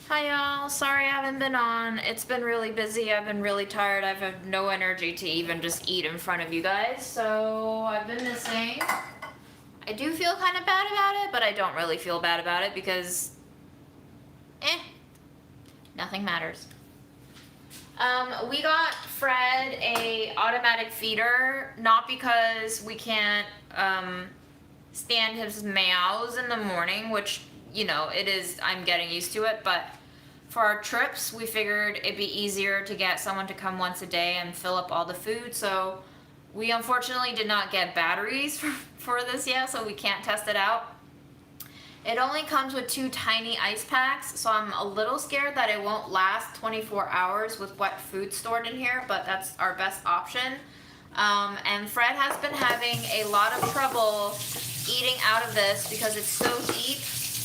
Hi y'all, sorry I haven't been on. It's been really busy, I've been really tired, I've had no energy to even just eat in front of you guys, so I've been missing. I do feel kind of bad about it, but I don't really feel bad about it because, nothing matters. We got Fred a automatic feeder, not because we can't stand his meows in the morning, which, you know, it is, I'm getting used to it, but for our trips, we figured it'd be easier to get someone to come once a day and fill up all the food, so we unfortunately did not get batteries for this yet, so we can't test it out. It only comes with 2 tiny ice packs, so I'm a little scared that it won't last 24 hours with wet food stored in here, but that's our best option. And Fred has been having a lot of trouble eating out of this because it's so deep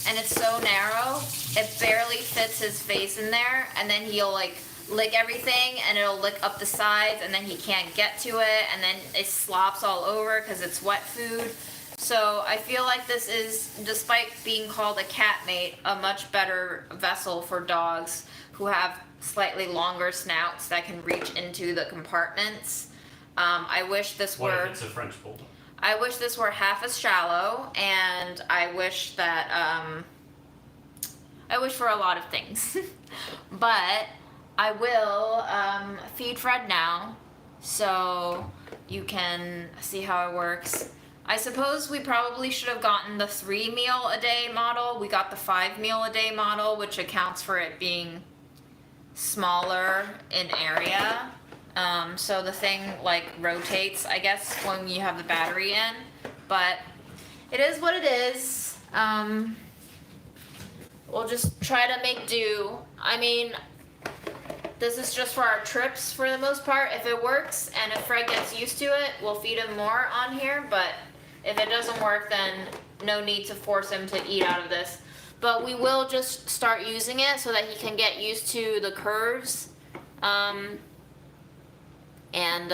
and it's so narrow. It barely fits his face in there, and then he'll like lick everything and it'll lick up the sides, and then he can't get to it, and then it slops all over because it's wet food. So I feel like this is, despite being called a cat mate, a much better vessel for dogs who have slightly longer snouts that can reach into the compartments. I wish this were... What if it's a French bulldog? I wish this were half as shallow, and I wish that, I wish for a lot of things. But I will feed Fred now, so you can see how it works. I suppose we probably should have gotten the 3 meal a day model. We got the 5 meal a day model, which accounts for it being smaller in area. So the thing like rotates, I guess, when you have the battery in, but it is what it is. We'll just try to make do. I mean, this is just for our trips for the most part. If it works and if Fred gets used to it, we'll feed him more on here, but if it doesn't work, then no need to force him to eat out of this. But we will just start using it so that he can get used to the curves. And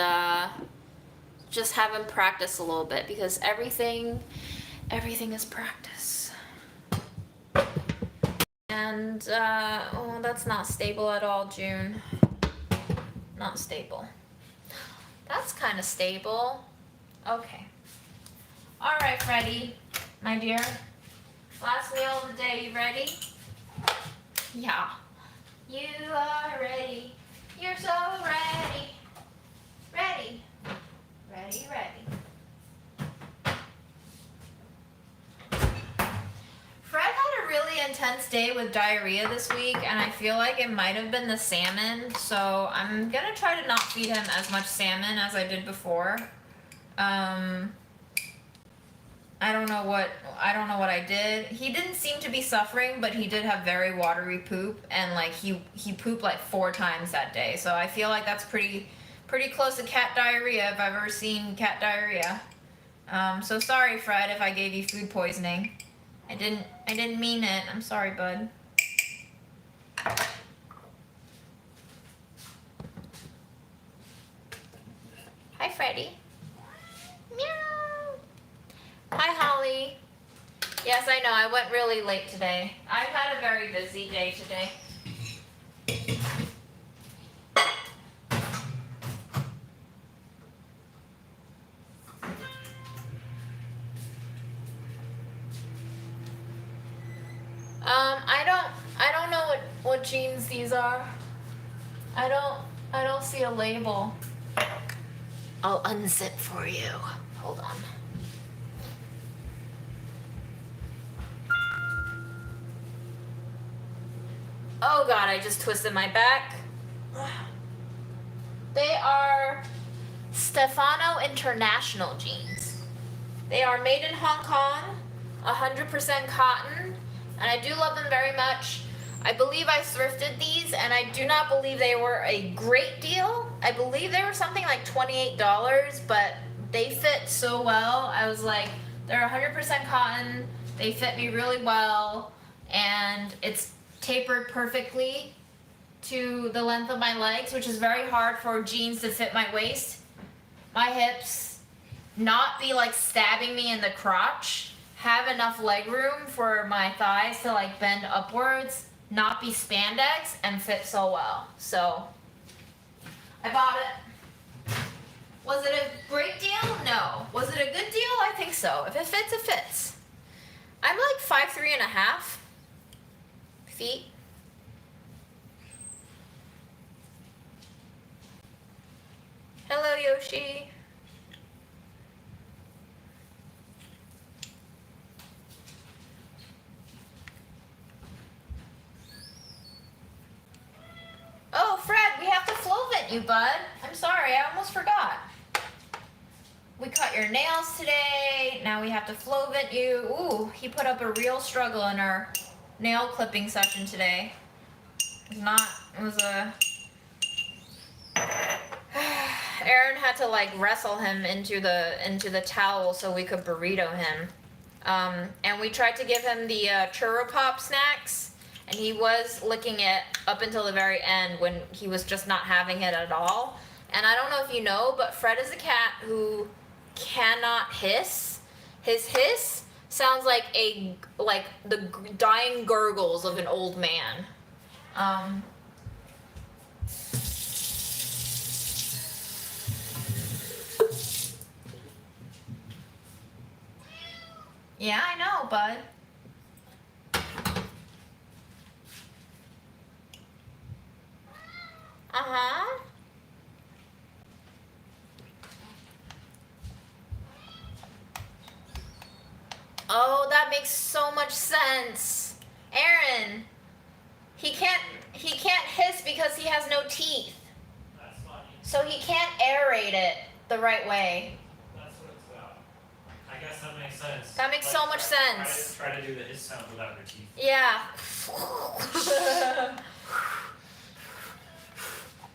just have him practice a little bit, because everything is practice. And oh, that's not stable at all, June. Not stable. That's kind of stable. Okay. All right, Freddie, my dear. Last meal of the day. You ready? Yeah. You are ready. You're so ready. Ready. Ready, ready. Fred had a really intense day with diarrhea this week, and I feel like it might have been the salmon, so I'm gonna try to not feed him as much salmon as I did before. I don't know what I did. He didn't seem to be suffering, but he did have very watery poop, and like he pooped like 4 times that day. So I feel like that's pretty close to cat diarrhea if I've ever seen cat diarrhea. So sorry, Fred, if I gave you food poisoning. I didn't mean it. I'm sorry, bud. Hi, Freddie. Meow. Hi, Holly. Yes, I know, I went really late today. I've had a very busy day today. I don't know what jeans these are. I don't see a label. I'll unzip for you. Hold on. Oh God, I just twisted my back. They are Stefano International jeans. They are made in Hong Kong, 100% cotton, and I do love them very much. I believe I thrifted these, and I do not believe they were a great deal. I believe they were something like $28, but they fit so well. I was like, they're 100% cotton, they fit me really well, and it's tapered perfectly to the length of my legs, which is very hard for jeans to fit my waist, my hips, not be like stabbing me in the crotch, have enough leg room for my thighs to like bend upwards. not be spandex and fit so well. So I bought it. Was it a great deal? No. Was it a good deal? I think so. If it fits, it fits. I'm like 5'3.5" feet. Hello, Yoshi. Oh, Fred, we have to flow vent you, bud. I'm sorry, I almost forgot. We cut your nails today. Now we have to flow vent you. Ooh, he put up a real struggle in our nail clipping session today. It was a... Aaron had to like wrestle him into the towel so we could burrito him. And we tried to give him the churro pop snacks, and he was licking it up until the very end when he was just not having it at all. And I don't know if you know, but Fred is a cat who cannot hiss. His hiss sounds like the dying gurgles of an old man. Yeah, I know, bud. Uh-huh. Oh, that makes so much sense. Aaron, he can't hiss because he has no teeth. That's funny. So he can't aerate it the right way. That's what it's about. I guess that makes sense. That makes so much sense. Try to do the hiss sound without your teeth. Yeah.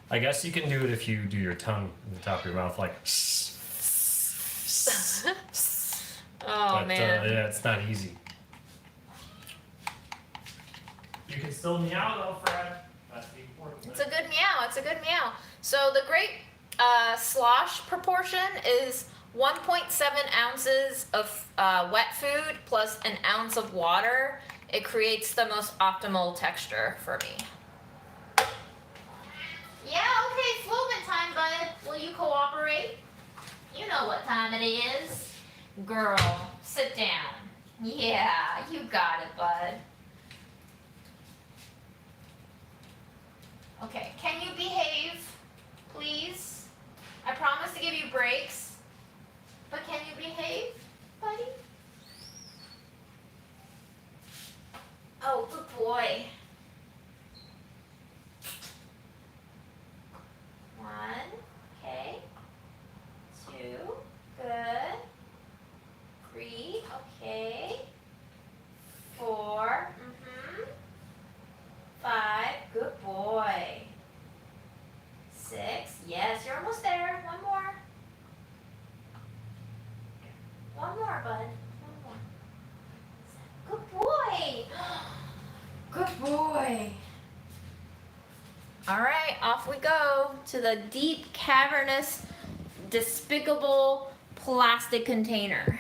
I guess you can do it if you do your tongue in the top of your mouth, like. Oh, but, man. Yeah, it's not easy. You can still meow though, Fred. That's the important thing. It's a good meow. It's a good meow. So the great slosh proportion is 1.7 ounces of wet food plus an ounce of water. It creates the most optimal texture for me. Yeah, okay, fluent time, bud. Will you cooperate? You know what time it is. Girl, sit down. Yeah, you got it, bud. Okay, can you behave, please? I promise to give you breaks, but can you behave, buddy? Oh, good boy. 1, okay. 2, good. 3, okay. 4, 5, good boy. 6, yes, you're almost there. One more. One more, bud. One more. Good boy. Good boy. All right, off we go to the deep, cavernous, despicable plastic container.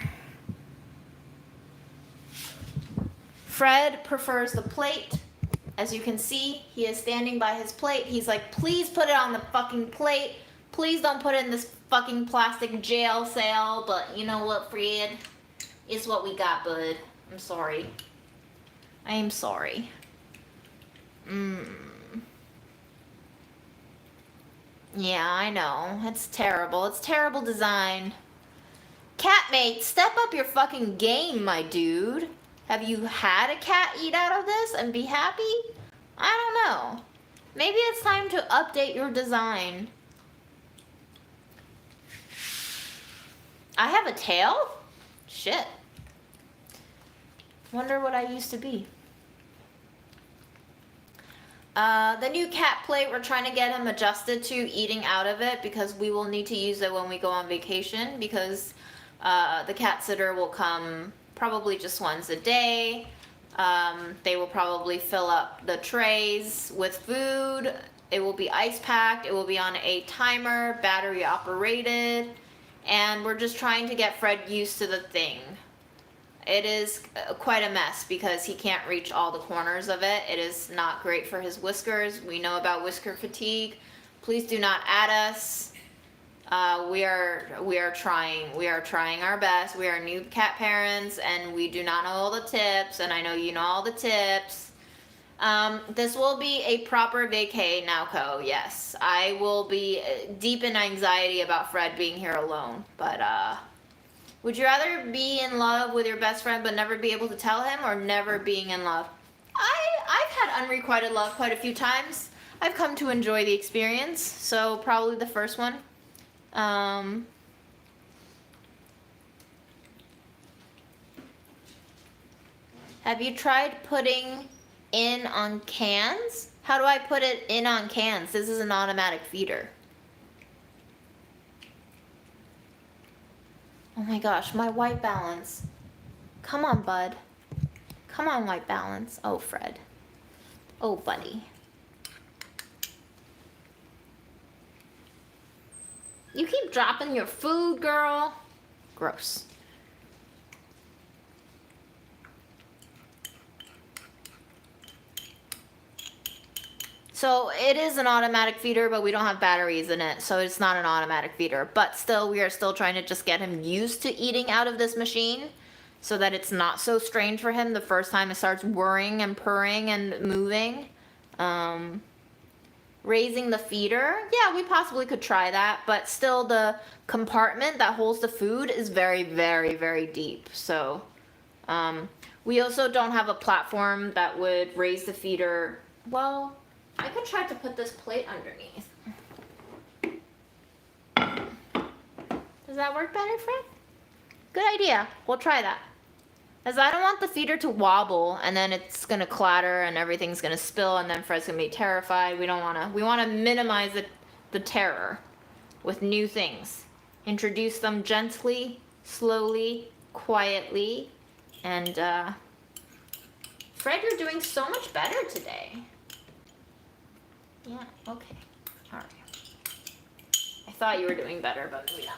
Fred prefers the plate. As you can see, he is standing by his plate. He's like, please put it on the fucking plate. Please don't put it in this fucking plastic jail cell. But you know what, Fred? It's what we got, bud. I'm sorry. I am sorry. Yeah, I know. It's terrible. It's terrible design. Catmate, step up your fucking game, my dude. Have you had a cat eat out of this and be happy? I don't know. Maybe it's time to update your design. I have a tail? Shit. Wonder what I used to be. The new cat plate, we're trying to get him adjusted to eating out of it because we will need to use it when we go on vacation because the cat sitter will come probably just once a day. They will probably fill up the trays with food. It will be ice packed. It will be on a timer, battery operated. And we're just trying to get Fred used to the thing. It is quite a mess because he can't reach all the corners of it. It is not great for his whiskers. We know about whisker fatigue. Please do not add us. We are trying our best. We are new cat parents, and we do not know all the tips. And I know you know all the tips. This will be a proper vacay now, Co. Yes, I will be deep in anxiety about Fred being here alone. But would you rather be in love with your best friend but never be able to tell him, or never being in love? I've had unrequited love quite a few times. I've come to enjoy the experience, so probably the first one. Have you tried putting in on cans? How do I put it in on cans? This is an automatic feeder. Oh my gosh, my white balance. Come on, bud. Come on, white balance. Oh, Fred. Oh, buddy. You keep dropping your food, girl. Gross. So it is an automatic feeder, but we don't have batteries in it, so it's not an automatic feeder. But still, we are still trying to just get him used to eating out of this machine so that it's not so strange for him the first time it starts whirring and purring and moving. Raising the feeder, yeah, we possibly could try that, but still the compartment that holds the food is very, very, very deep. So we also don't have a platform that would raise the feeder. Well, I could try to put this plate underneath. Does that work better, Fred? Good idea. We'll try that. As I don't want the feeder to wobble and then it's gonna clatter and everything's gonna spill and then Fred's gonna be terrified. We wanna minimize the terror with new things. Introduce them gently, slowly, quietly, and Fred, you're doing so much better today. Yeah, okay. Alright. I thought you were doing better, but maybe not.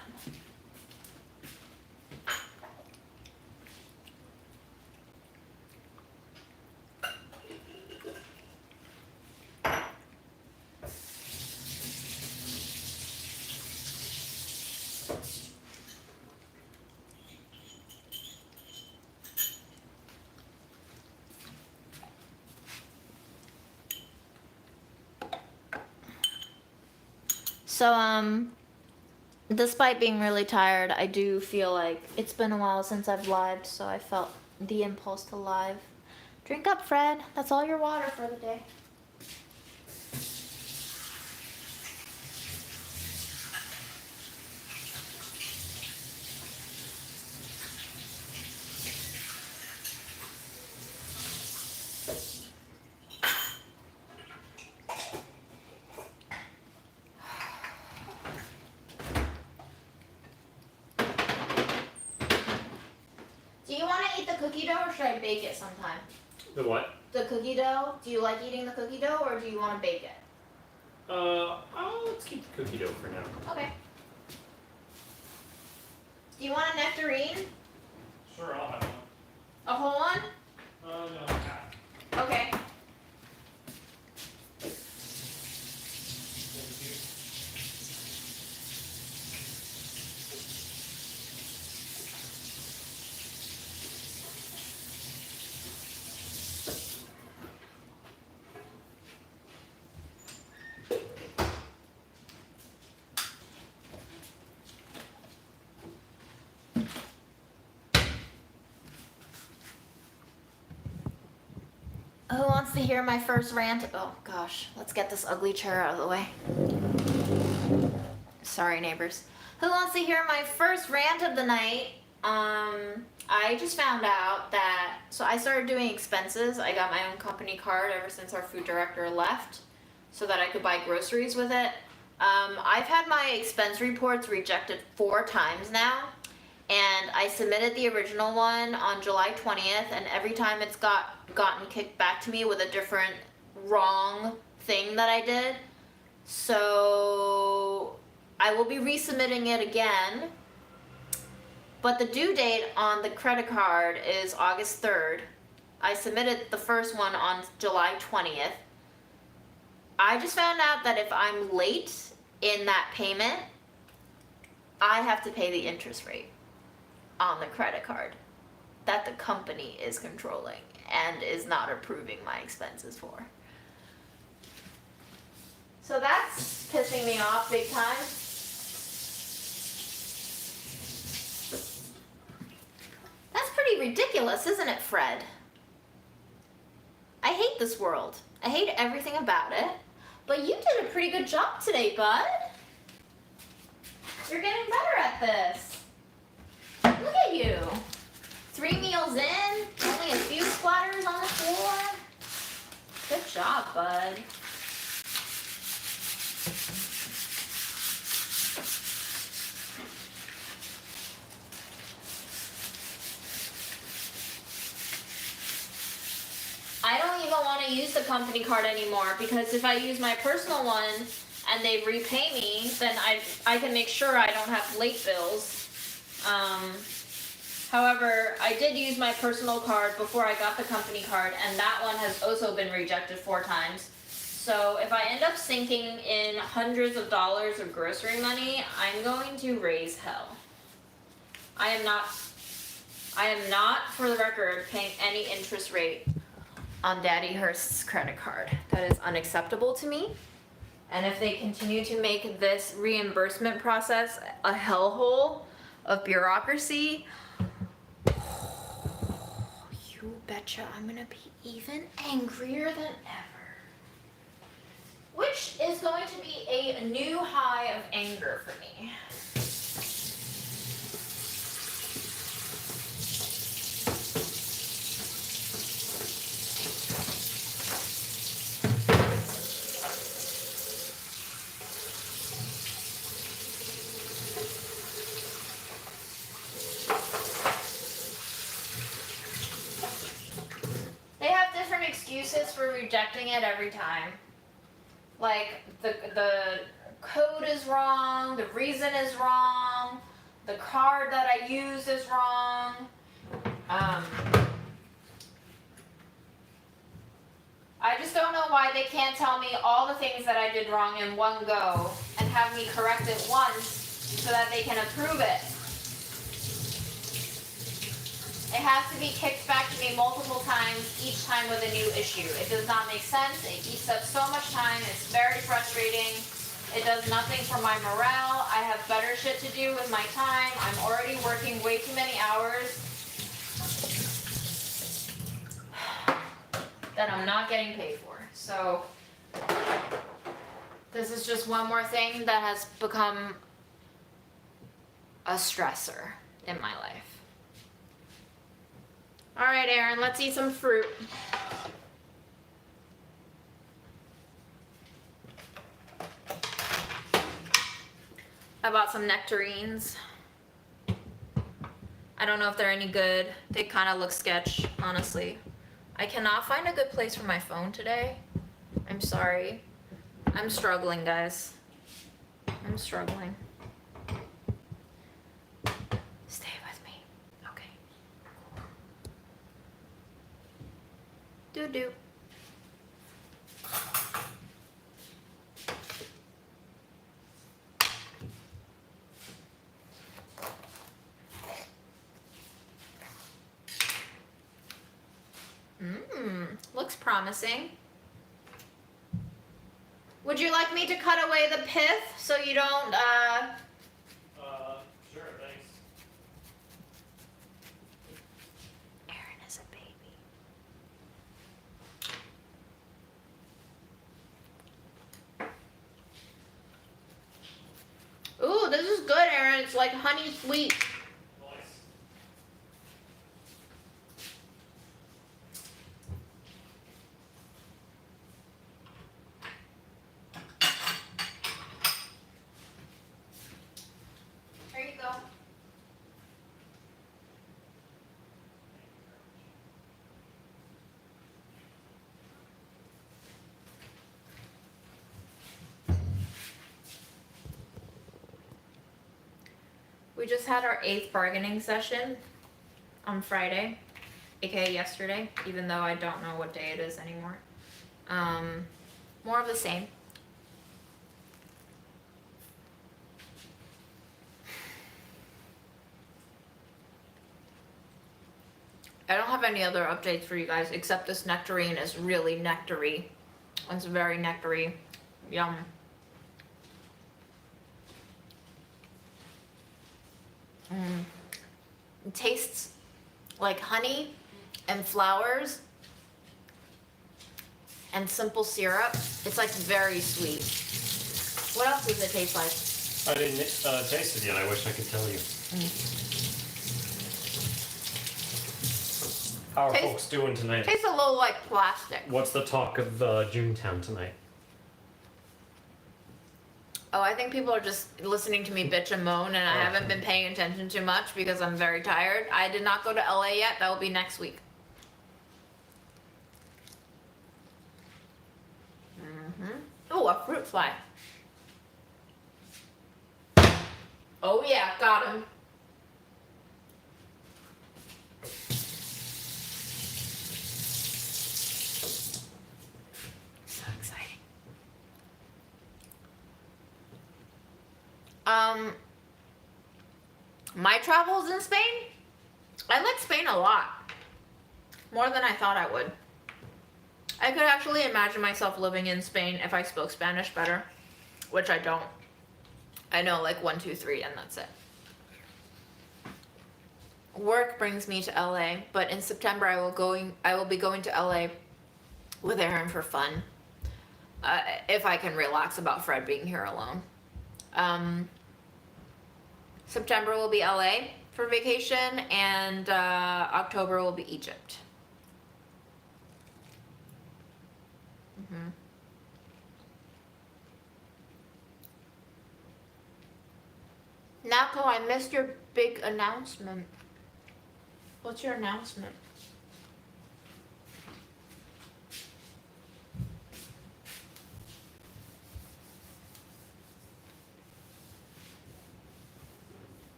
So, despite being really tired, I do feel like it's been a while since I've lived, so I felt the impulse to live. Drink up, Fred. That's all your water for the day. Do you want to eat the cookie dough or should I bake it sometime? The what? The cookie dough? Do you like eating the cookie dough or do you want to bake it? Let's keep the cookie dough for now. Okay. Do you want a nectarine? Sure, I'll have one. A whole one? No, half. Okay. Who wants to hear my first rant? Oh gosh, let's get this ugly chair out of the way. Sorry, neighbors. Who wants to hear my first rant of the night? I just found out that, so I started doing expenses. I got my own company card ever since our food director left so that I could buy groceries with it. I've had my expense reports rejected 4 times now. And I submitted the original one on July 20th, and every time it's gotten kicked back to me with a different wrong thing that I did. So I will be resubmitting it again. But the due date on the credit card is August 3rd. I submitted the first one on July 20th. I just found out that if I'm late in that payment, I have to pay the interest rate on the credit card that the company is controlling and is not approving my expenses for. So that's pissing me off big time. That's pretty ridiculous, isn't it, Fred? I hate this world. I hate everything about it. But you did a pretty good job today, bud. You're getting better at this. Look at you. 3 meals in, only a few splatters on the floor. Good job, bud. I don't even want to use the company card anymore because if I use my personal one and they repay me, then I can make sure I don't have late bills. However, I did use my personal card before I got the company card, and that one has also been rejected 4 times. So if I end up sinking in hundreds of dollars of grocery money, I'm going to raise hell. I am not, for the record, paying any interest rate on Daddy Hearst's credit card. That is unacceptable to me. And if they continue to make this reimbursement process a hellhole of bureaucracy, you betcha I'm gonna be even angrier than ever. Which is going to be a new high of anger for me. Excuses for rejecting it every time. Like the code is wrong, the reason is wrong, the card that I use is wrong. I just don't know why they can't tell me all the things that I did wrong in one go and have me correct it once so that they can approve it. It has to be kicked back to me multiple times, each time with a new issue. It does not make sense. It eats up so much time. It's very frustrating. It does nothing for my morale. I have better shit to do with my time. I'm already working way too many hours that I'm not getting paid for. So this is just one more thing that has become a stressor in my life. All right, Aaron, let's eat some fruit. I bought some nectarines. I don't know if they're any good. They kind of look sketch, honestly. I cannot find a good place for my phone today. I'm sorry. I'm struggling, guys. I'm struggling. Stay with me. Okay. Doo-doo. Looks promising. Would you like me to cut away the pith so you don't, Sure, thanks. Aaron is a baby. Ooh, this is good, Aaron. It's like honey sweet. Nice. There you go. We just had our 8th bargaining session on Friday, aka yesterday, even though I don't know what day it is anymore. More of the same. I don't have any other updates for you guys except this nectarine is really nectary. It's very nectary. Yum. It tastes like honey and flowers and simple syrup. It's like very sweet. What else does it taste like? I didn't taste it yet. I wish I could tell you. How are folks doing tonight? Tastes a little like plastic. What's the talk of Junetown tonight? Oh, I think people are just listening to me bitch and moan, and I haven't been paying attention too much because I'm very tired. I did not go to LA yet. That will be next week. Oh, a fruit fly. Oh yeah, got him. So exciting. My travels in Spain, I like Spain a lot. More than I thought I would. I could actually imagine myself living in Spain if I spoke Spanish better, which I don't. I know like 1, 2, 3 and that's it. Work brings me to LA, but in September I will be going to LA with Aaron for fun. If I can relax about Fred being here alone. September will be LA for vacation, and October will be Egypt. Nako, I missed your big announcement. What's your announcement?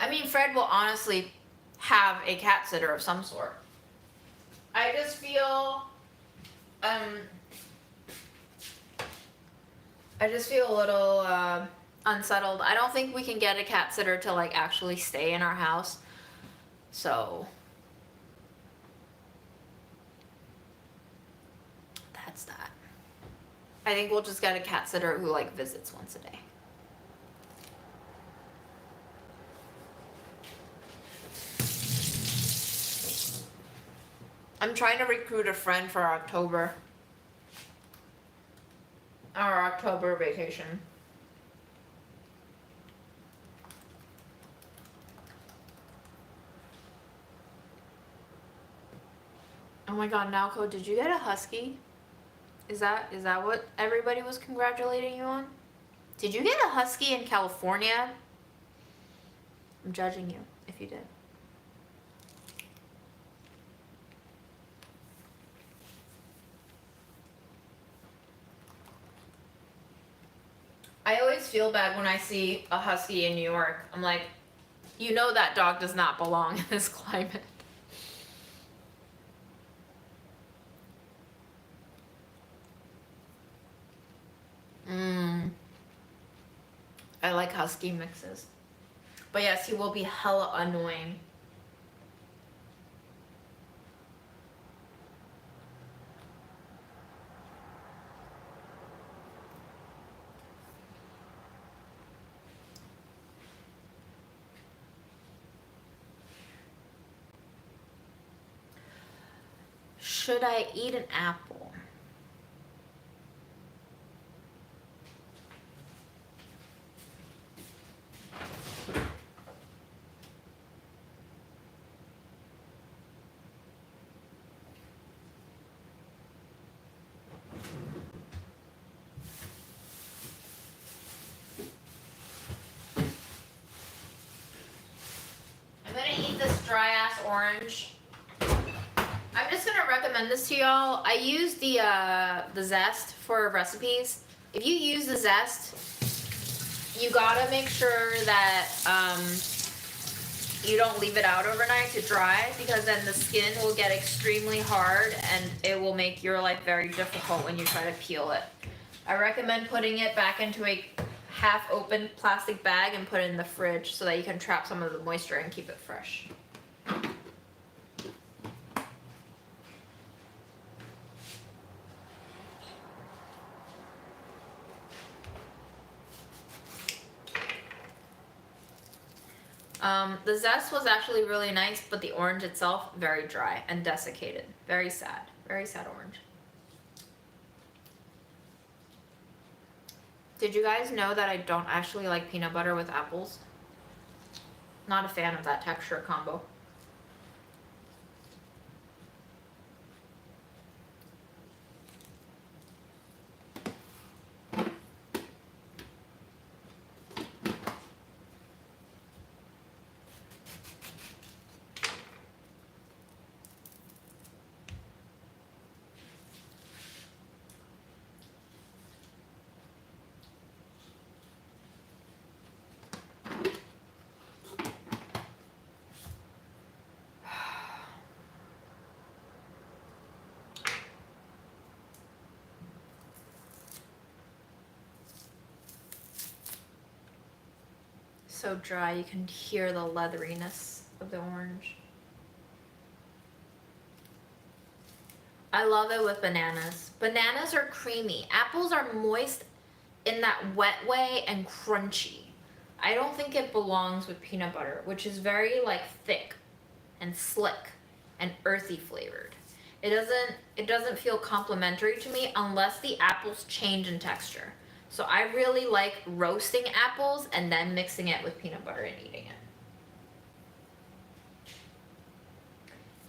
I mean, Fred will honestly have a cat sitter of some sort. I just feel, a little unsettled. I don't think we can get a cat sitter to like actually stay in our house. So that's that. I think we'll just get a cat sitter who like visits once a day. I'm trying to recruit a friend for October. Our October vacation. Oh my god, Nalco, did you get a husky? Is that what everybody was congratulating you on? Did you get a husky in California? I'm judging you if you did. I always feel bad when I see a husky in New York. I'm like, you know that dog does not belong in this climate. I like husky mixes. But yes, he will be hella annoying. Should I eat an apple? I'm gonna eat this dry ass orange. I'm just gonna recommend this to y'all. I use the zest for recipes. If you use the zest, You gotta make sure that you don't leave it out overnight to dry, because then the skin will get extremely hard and it will make your life very difficult when you try to peel it. I recommend putting it back into a half open plastic bag and put it in the fridge so that you can trap some of the moisture and keep it fresh. The zest was actually really nice, but the orange itself, very dry and desiccated. Very sad orange. Did you guys know that I don't actually like peanut butter with apples? Not a fan of that texture combo. So dry, you can hear the leatheriness of the orange. I love it with bananas. Bananas are creamy. Apples are moist in that wet way and crunchy. I don't think it belongs with peanut butter, which is very like thick and slick and earthy flavored. It doesn't feel complimentary to me unless the apples change in texture. So I really like roasting apples and then mixing it with peanut butter and eating it.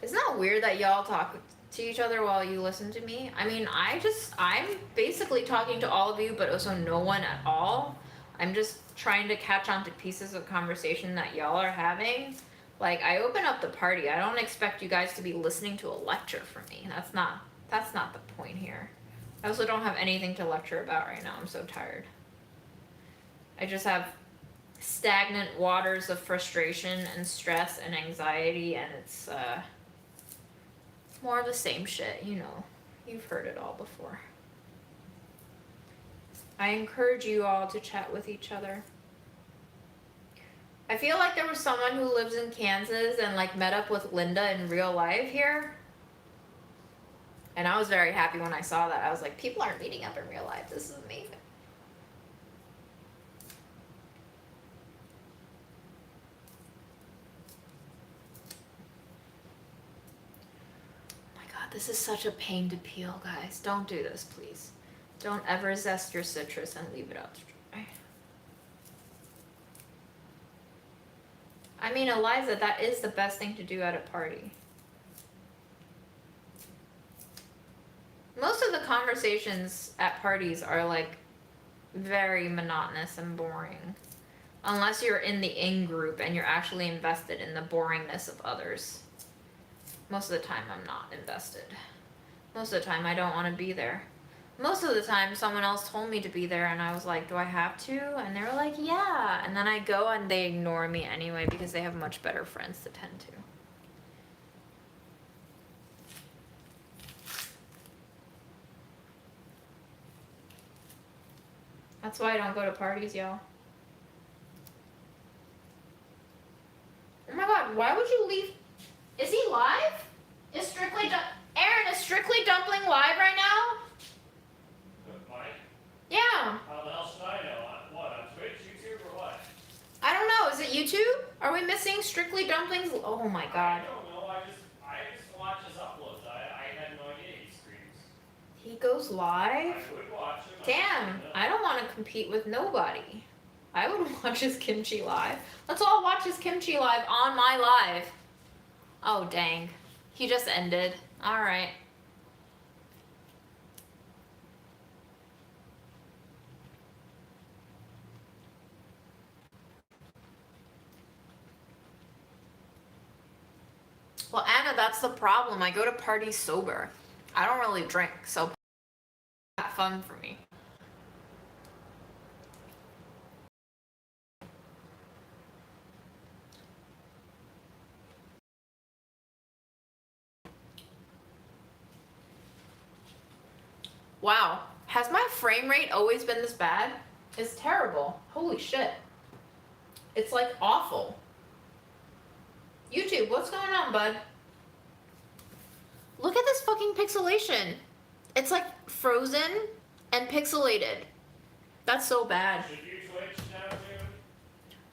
Isn't that weird that y'all talk to each other while you listen to me? I mean, I'm basically talking to all of you, but also no one at all. I'm just trying to catch on to pieces of conversation that y'all are having. Like, I open up the party. I don't expect you guys to be listening to a lecture from me. That's not the point here. I also don't have anything to lecture about right now. I'm so tired. I just have stagnant waters of frustration and stress and anxiety, and it's more of the same shit, you know. You've heard it all before. I encourage you all to chat with each other. I feel like there was someone who lives in Kansas and like met up with Linda in real life here. And I was very happy when I saw that. I was like, people aren't meeting up in real life. This is amazing. Oh my god, this is such a pain to peel, guys. Don't do this, please. Don't ever zest your citrus and leave it out to dry. I mean, Eliza, that is the best thing to do at a party. Most of the conversations at parties are like very monotonous and boring. Unless you're in the in-group and you're actually invested in the boringness of others. Most of the time I'm not invested. Most of the time I don't want to be there. Most of the time someone else told me to be there and I was like, do I have to? And they were like, yeah. And then I go and they ignore me anyway because they have much better friends to tend to. That's why I don't go to parties, y'all. Oh my god, why would you leave? Is he live? Is Aaron, is Strictly Dumpling live right now? Mike? Yeah. How the hell should I know? What, on Twitch, YouTube, or what? I don't know, is it YouTube? Are we missing Strictly Dumplings? Oh my god. I don't know, I just watch his uploads. I had no idea he streams. He goes live? I would watch him. Damn, I don't want to compete with nobody. I would watch his kimchi live. Let's all watch his kimchi live on my live. Oh, dang. He just ended. Alright. Well, Anna, that's the problem. I go to parties sober. I don't really drink, so fun for me. Wow. Has my frame rate always been this bad? It's terrible. Holy shit. It's like awful. YouTube, what's going on, bud? Look at this fucking pixelation. It's like frozen and pixelated. That's so bad. Should you Twitch now, dude?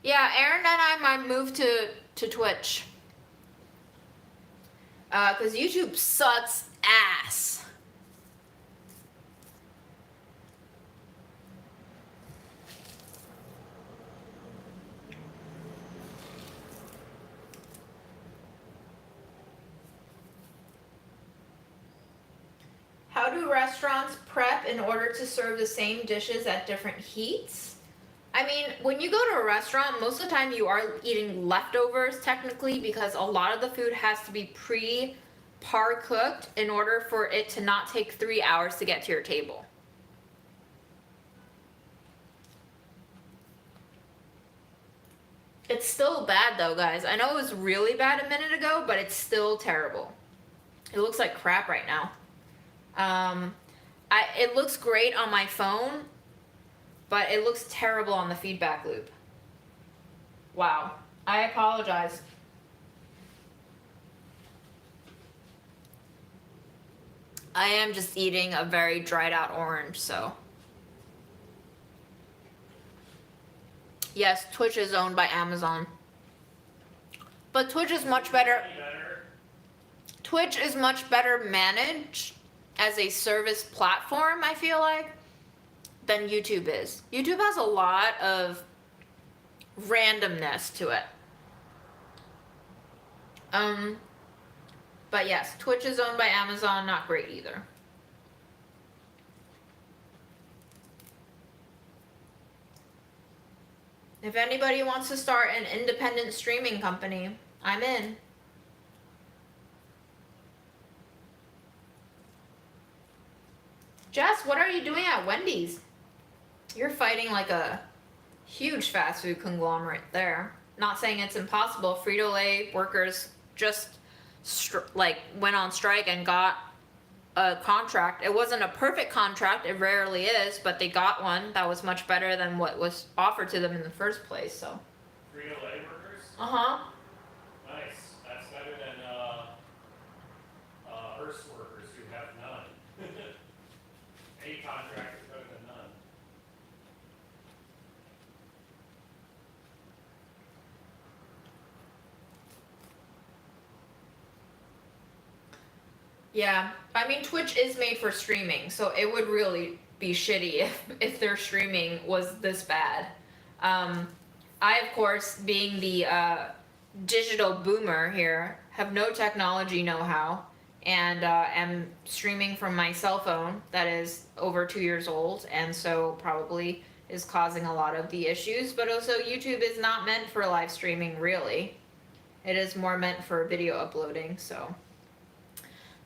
Yeah, Aaron and I might move to Twitch. Cause YouTube sucks ass. How do restaurants prep in order to serve the same dishes at different heats? I mean, when you go to a restaurant, most of the time you are eating leftovers technically because a lot of the food has to be par cooked in order for it to not take 3 hours to get to your table. It's still bad though, guys. I know it was really bad a minute ago, but it's still terrible. It looks like crap right now. It looks great on my phone, but it looks terrible on the feedback loop. Wow. I apologize. I am just eating a very dried out orange, so. Yes, Twitch is owned by Amazon. But Twitch is much better. Twitch is much better managed as a service platform, I feel like, than YouTube is. YouTube has a lot of randomness to it. But yes, Twitch is owned by Amazon, not great either. If anybody wants to start an independent streaming company, I'm in. Jess, what are you doing at Wendy's? You're fighting like a huge fast food conglomerate there. Not saying it's impossible. Frito-Lay workers just went on strike and got a contract. It wasn't a perfect contract. It rarely is, but they got one that was much better than what was offered to them in the first place. So. Frito-Lay workers? Uh-huh. Nice. That's better than Hearst workers who have none. A contract is better than none. Yeah, I mean Twitch is made for streaming, so it would really be shitty if their streaming was this bad. I of course, being the digital boomer here, have no technology know-how, and am streaming from my cell phone that is over 2 years old, and so probably is causing a lot of the issues. But also YouTube is not meant for live streaming, really. It is more meant for video uploading, so.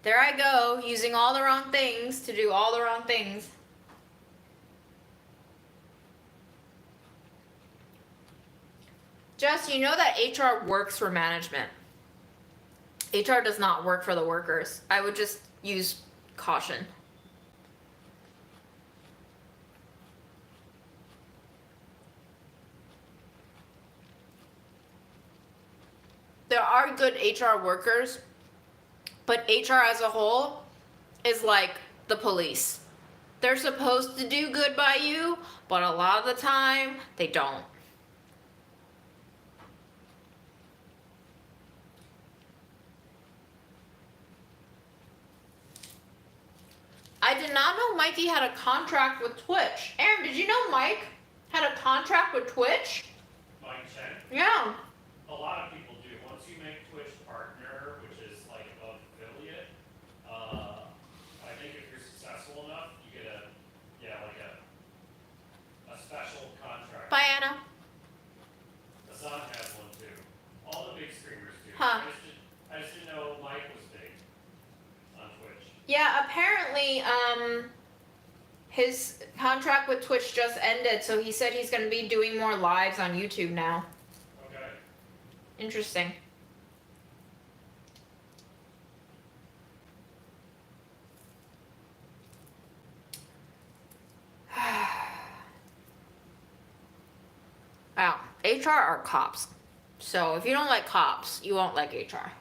There I go, using all the wrong things to do all the wrong things. Jess, you know that HR works for management. HR does not work for the workers. I would just use caution. There are good HR workers, but HR as a whole is like the police. They're supposed to do good by you, but a lot of the time, they don't. I did not know Mikey had a contract with Twitch. Aaron, did you know Mike had a contract with Twitch? Mike Chen? Yeah. A lot of people do. Once you make Twitch partner, which is like an affiliate, I think if you're successful enough, you get a special contract. Bye, Anna. Hassan has one too. All the big streamers do. Huh. I just didn't know Mike was big on Twitch. Yeah, apparently, his contract with Twitch just ended, so he said he's going to be doing more lives on YouTube now. Okay. Interesting. Wow, HR are cops. So if you don't like cops, you won't like HR.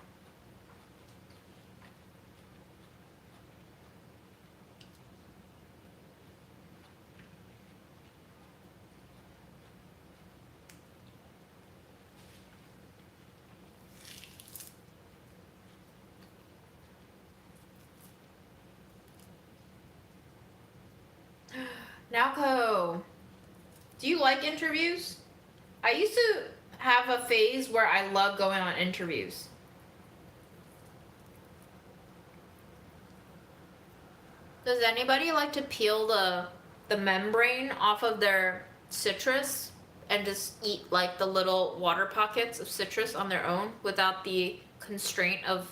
Nowco, do you like interviews? I used to have a phase where I love going on interviews. Does anybody like to peel the membrane off of their citrus and just eat like the little water pockets of citrus on their own without the constraint of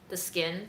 the skin?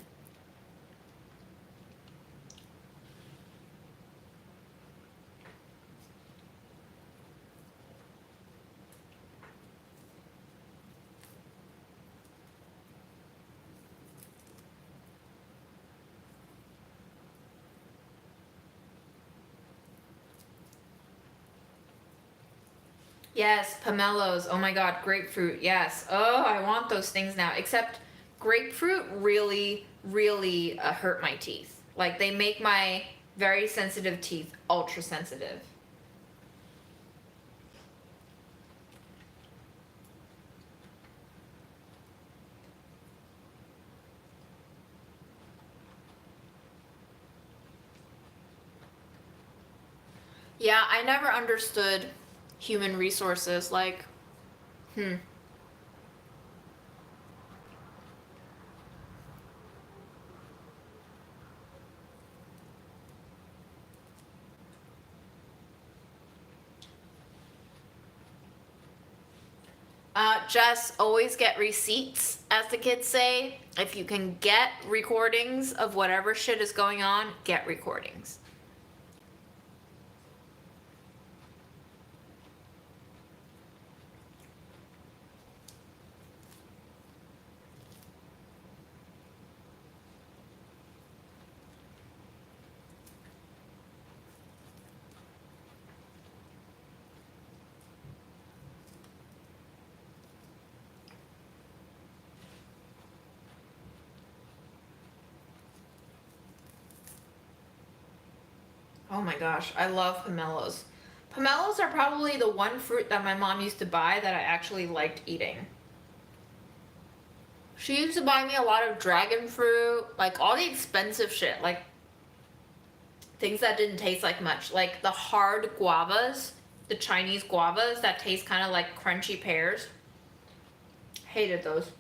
Yes, pomelos. Oh my god, grapefruit. Yes. Oh, I want those things now. Except grapefruit really, really hurt my teeth. Like they make my very sensitive teeth ultra sensitive. Yeah, I never understood human resources. Like, hmm. Just always get receipts, as the kids say. If you can get recordings of whatever shit is going on, get recordings. Oh my gosh, I love pomelos. Pomelos are probably the one fruit that my mom used to buy that I actually liked eating. She used to buy me a lot of dragon fruit, like all the expensive shit, like things that didn't taste like much, like the hard guavas, the Chinese guavas that taste kind of like crunchy pears. Hated those.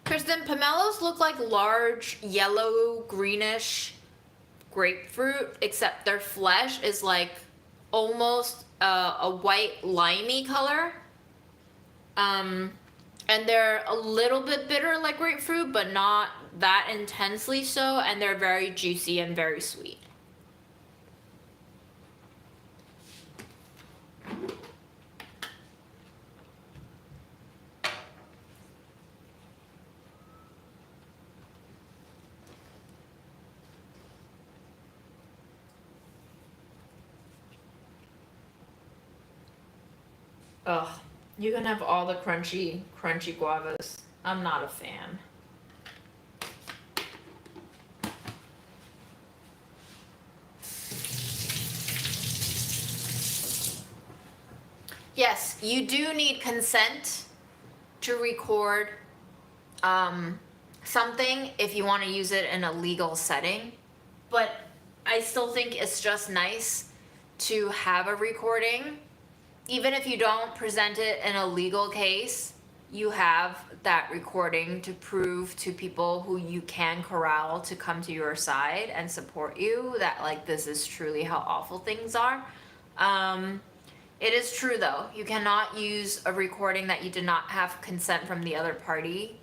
Kristen, pomelos look like large yellow greenish grapefruit, except their flesh is like almost a white limey color. And they're a little bit bitter like grapefruit, but not that intensely so, and they're very juicy and very sweet. Ugh, you can have all the crunchy guavas. I'm not a fan. Yes, you do need consent to record something if you want to use it in a legal setting. But I still think it's just nice to have a recording. Even if you don't present it in a legal case, you have that recording to prove to people who you can corral to come to your side and support you that like this is truly how awful things are. It is true though, you cannot use a recording that you did not have consent from the other party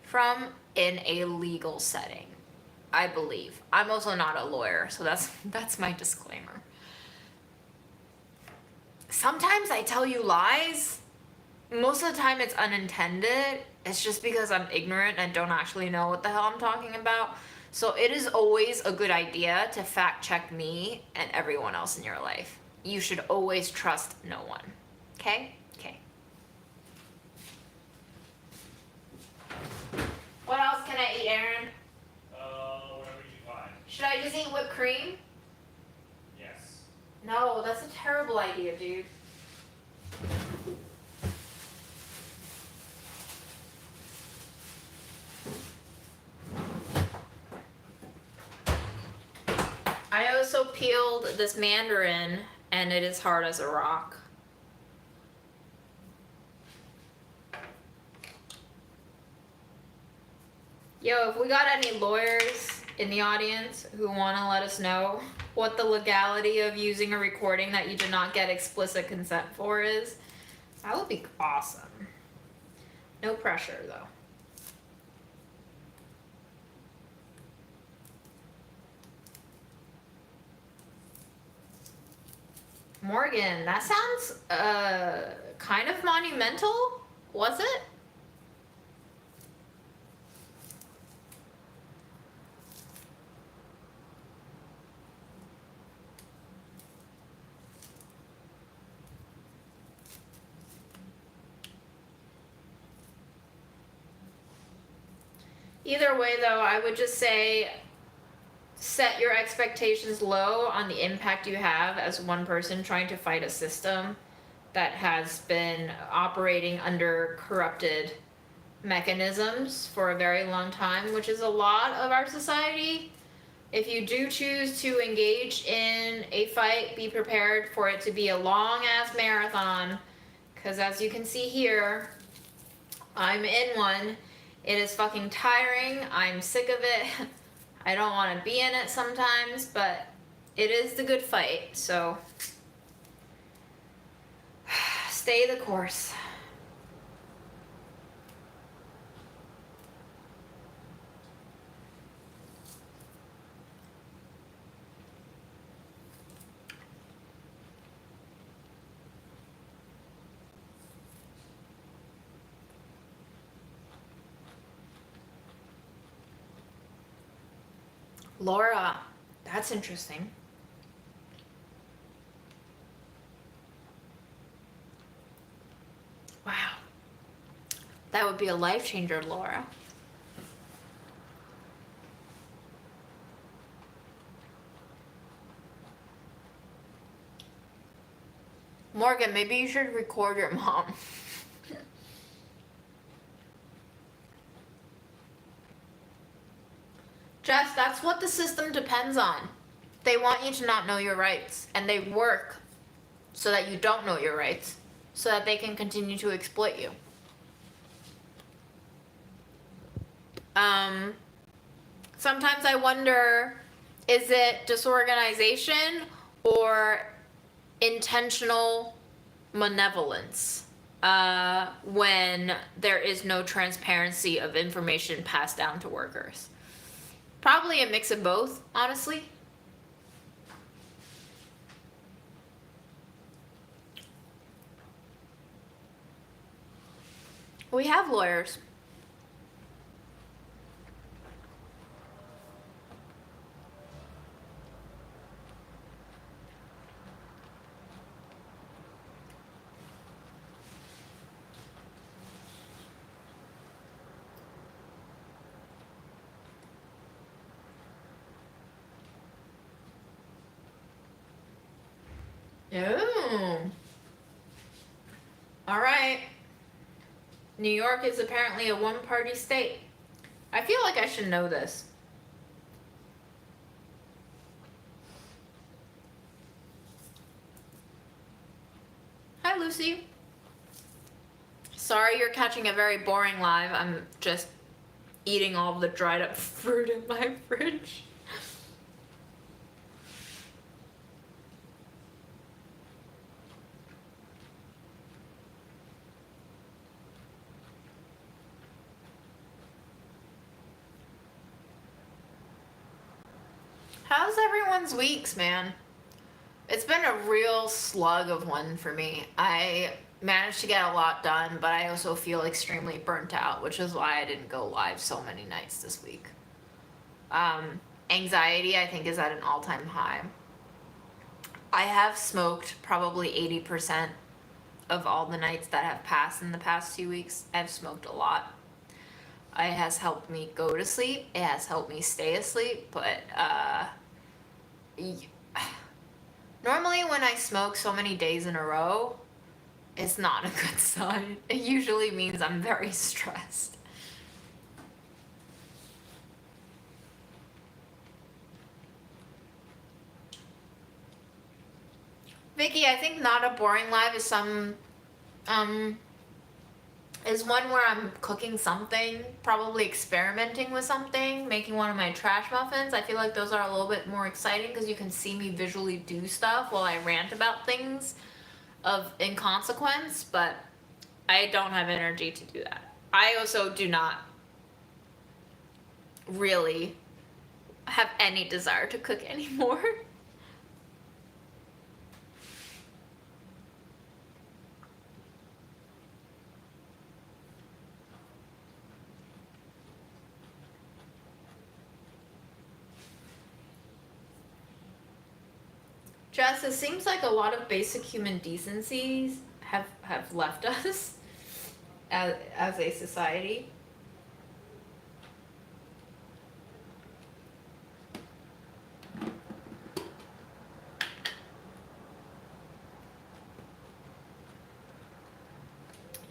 from in a legal setting, I believe. I'm also not a lawyer, so that's my disclaimer. Sometimes I tell you lies. Most of the time it's unintended. It's just because I'm ignorant and don't actually know what the hell I'm talking about. So it is always a good idea to fact check me and everyone else in your life. You should always trust no one. Okay? Okay. What else can I eat, Aaron? Whatever you find. Should I just eat whipped cream? Yes. No, that's a terrible idea, dude. I also peeled this mandarin and it is hard as a rock. Yo, if we got any lawyers in the audience who want to let us know what the legality of using a recording that you did not get explicit consent for is, that would be awesome. No pressure, though. Morgan, that sounds kind of monumental, was it? Either way, though, I would just say set your expectations low on the impact you have as one person trying to fight a system that has been operating under corrupted mechanisms for a very long time, which is a lot of our society. If you do choose to engage in a fight, be prepared for it to be a long-ass marathon, because as you can see here, I'm in one. It is fucking tiring. I'm sick of it. I don't want to be in it sometimes, but it is the good fight, so stay the course. Laura, that's interesting. Wow. That would be a life changer, Laura. Morgan, maybe you should record your mom. Jess, that's what the system depends on. They want you to not know your rights, and they work so that you don't know your rights, so that they can continue to exploit you. Sometimes I wonder, is it disorganization or intentional malevolence when there is no transparency of information passed down to workers? Probably a mix of both, honestly. We have lawyers. Oh. All right. New York is apparently a one-party state. I feel like I should know this. Hi, Lucy. Sorry you're catching a very boring live. I'm just eating all of the dried up fruit in my fridge. How's everyone's weeks, man? It's been a real slug of one for me. I managed to get a lot done, but I also feel extremely burnt out, which is why I didn't go live so many nights this week. Anxiety, I think, is at an all-time high. I have smoked probably 80% of all the nights that have passed in the past 2 weeks. I've smoked a lot. It has helped me go to sleep. It has helped me stay asleep. But normally when I smoke so many days in a row, it's not a good sign. It usually means I'm very stressed. Vicky, I think not a boring life is is one where I'm cooking something, probably experimenting with something, making one of my trash muffins. I feel like those are a little bit more exciting because you can see me visually do stuff while I rant about things of inconsequence, but I don't have energy to do that. I also do not really have any desire to cook anymore. Jess, it seems like a lot of basic human decencies have left us as a society.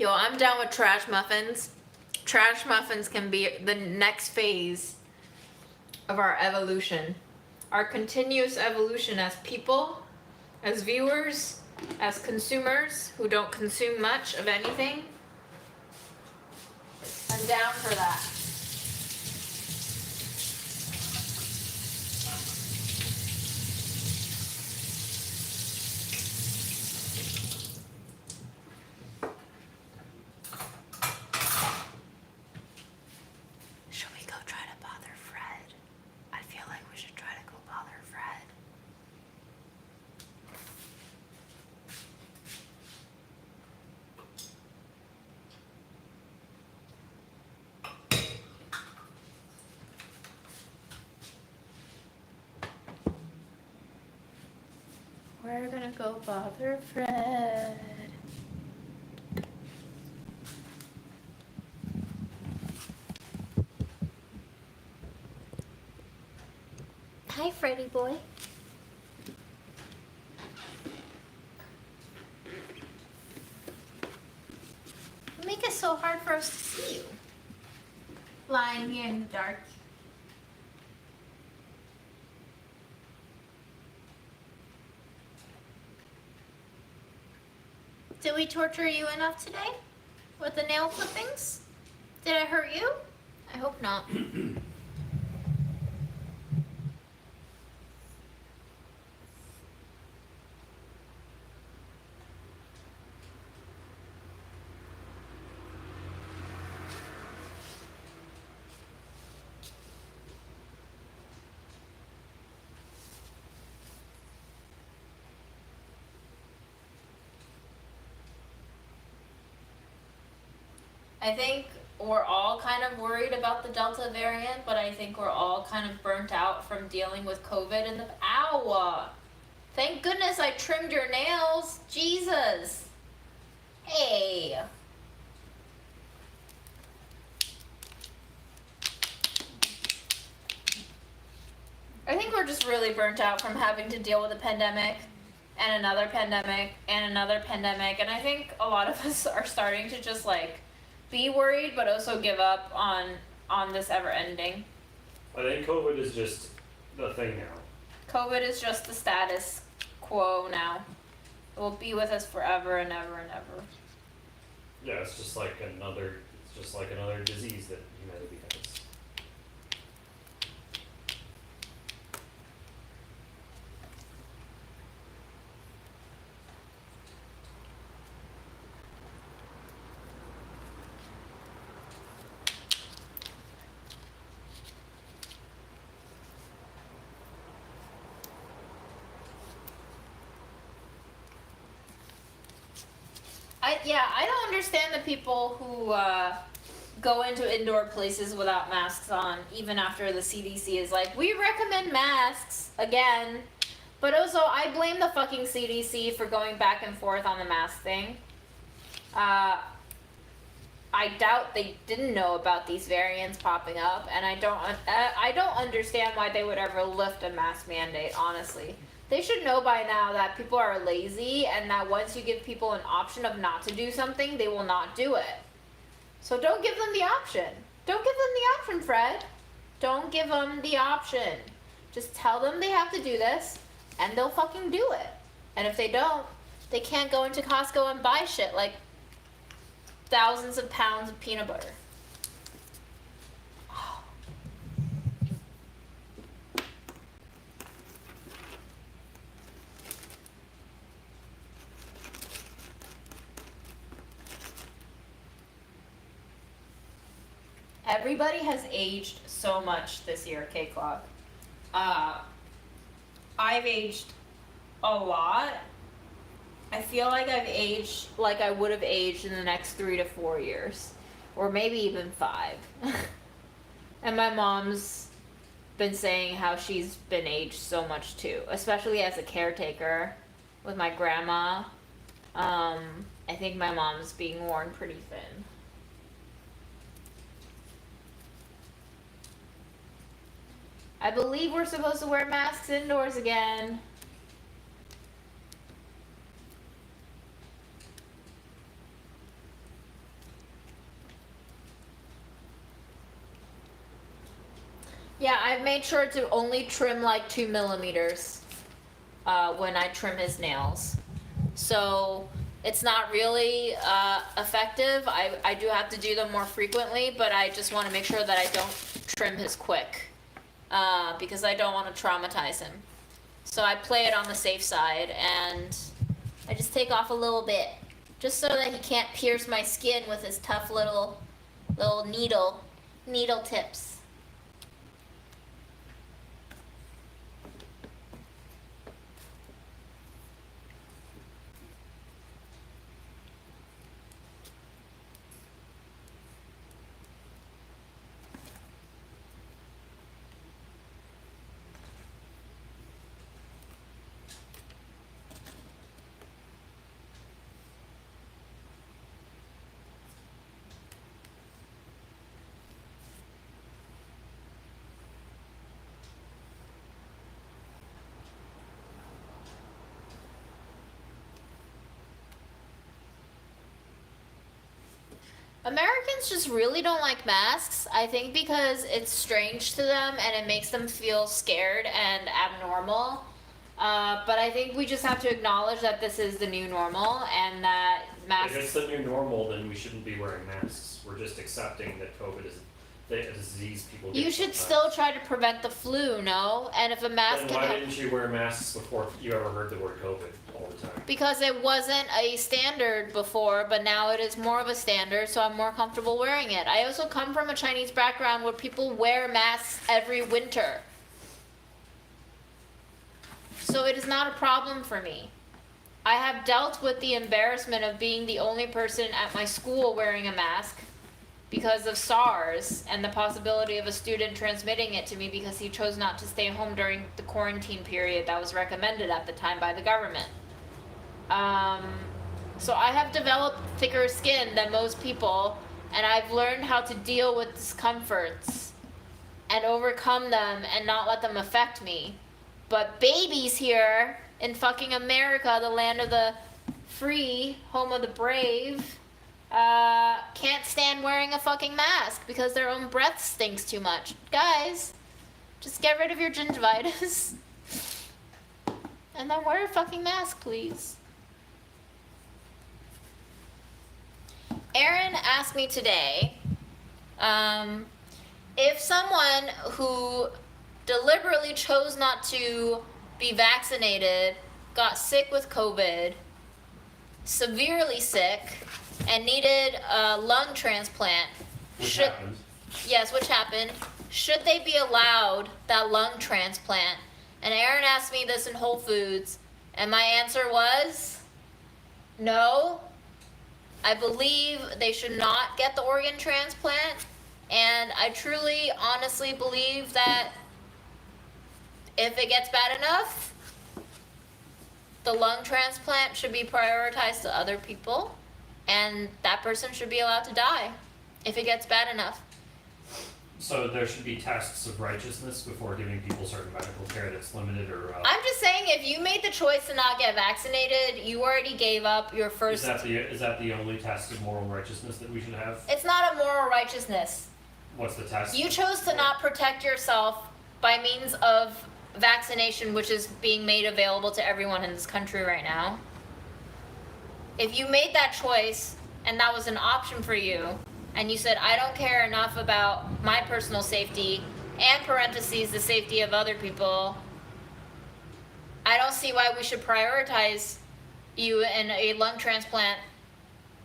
Yo, I'm down with trash muffins. Trash muffins can be the next phase of our evolution. Our continuous evolution as people, as viewers, as consumers who don't consume much of anything. I'm down for that. Should we go try to bother Fred? I feel like we should try to go bother Fred. We're gonna go bother Fred. Hi, Freddy boy. You make it so hard for us to see you. Lying here in the dark. Did we torture you enough today? With the nail clippings? Did I hurt you? I hope not. I think we're all kind of worried about the Delta variant, but I think we're all kind of burnt out from dealing with COVID and ow! Thank goodness I trimmed your nails. Jesus. Hey. I think we're just really burnt out from having to deal with a pandemic and another pandemic and another pandemic, and I think a lot of us are starting to just like be worried but also give up on this ever ending. I think COVID is just the thing now. COVID is just the status quo now. It will be with us forever and ever and ever. Yeah, it's just like another disease that humanity has. I don't understand the people who go into indoor places without masks on, even after the CDC is like, we recommend masks again. But also, I blame the fucking CDC for going back and forth on the mask thing. I doubt they didn't know about these variants popping up, and I don't understand why they would ever lift a mask mandate, honestly. They should know by now that people are lazy, and that once you give people an option of not to do something, they will not do it. So don't give them the option. Don't give them the option, Fred. Don't give them the option. Just tell them they have to do this, and they'll fucking do it. And if they don't, they can't go into Costco and buy shit like thousands of pounds of peanut butter. Everybody has aged so much this year, K-Clock. I've aged a lot. I feel like I've aged like I would have aged in the next 3 to 4 years. Or maybe even 5. And my mom's been saying how she's been aged so much too. Especially as a caretaker with my grandma. I think my mom's being worn pretty thin. I believe we're supposed to wear masks indoors again. Yeah, I've made sure to only trim like 2 millimeters when I trim his nails. So it's not really effective. I do have to do them more frequently, but I just want to make sure that I don't trim his quick. Because I don't want to traumatize him. So I play it on the safe side, and I just take off a little bit, just so that he can't pierce my skin with his tough little needle tips. Americans just really don't like masks, I think because it's strange to them and it makes them feel scared and abnormal. But I think we just have to acknowledge that this is the new normal and that masks... If it's the new normal, then we shouldn't be wearing masks. We're just accepting that COVID is a disease people get. You should sometimes. still try to prevent the flu, no? And if a mask Then why didn't you wear masks before you ever heard the word COVID all the time? Because it wasn't a standard before, but now it is more of a standard, so I'm more comfortable wearing it. I also come from a Chinese background where people wear masks every winter. So it is not a problem for me. I have dealt with the embarrassment of being the only person at my school wearing a mask because of SARS and the possibility of a student transmitting it to me because he chose not to stay home during the quarantine period that was recommended at the time by the government. So I have developed thicker skin than most people, and I've learned how to deal with discomforts and overcome them and not let them affect me. But babies here in fucking America, the land of the free, home of the brave, can't stand wearing a fucking mask because their own breath stinks too much. Guys, just get rid of your gingivitis and then wear a fucking mask, please. Aaron asked me today if someone who deliberately chose not to be vaccinated, got sick with COVID, severely sick, and needed a lung transplant. Which happened. Yes, which happened. Should they be allowed that lung transplant? And Aaron asked me this in Whole Foods, and my answer was no. I believe they should not get the organ transplant, and I truly, honestly believe that if it gets bad enough, the lung transplant should be prioritized to other people, and that person should be allowed to die if it gets bad enough. So there should be tests of righteousness before giving people certain medical care that's limited or. I'm just saying, if you made the choice to not get vaccinated, you already gave up your first. Is that the only test of moral righteousness that we should have? It's not a moral righteousness. What's the test? You chose to not protect yourself by means of vaccination, which is being made available to everyone in this country right now. If you made that choice and that was an option for you, and you said, I don't care enough about my personal safety, and parentheses, the safety of other people, I don't see why we should prioritize you in a lung transplant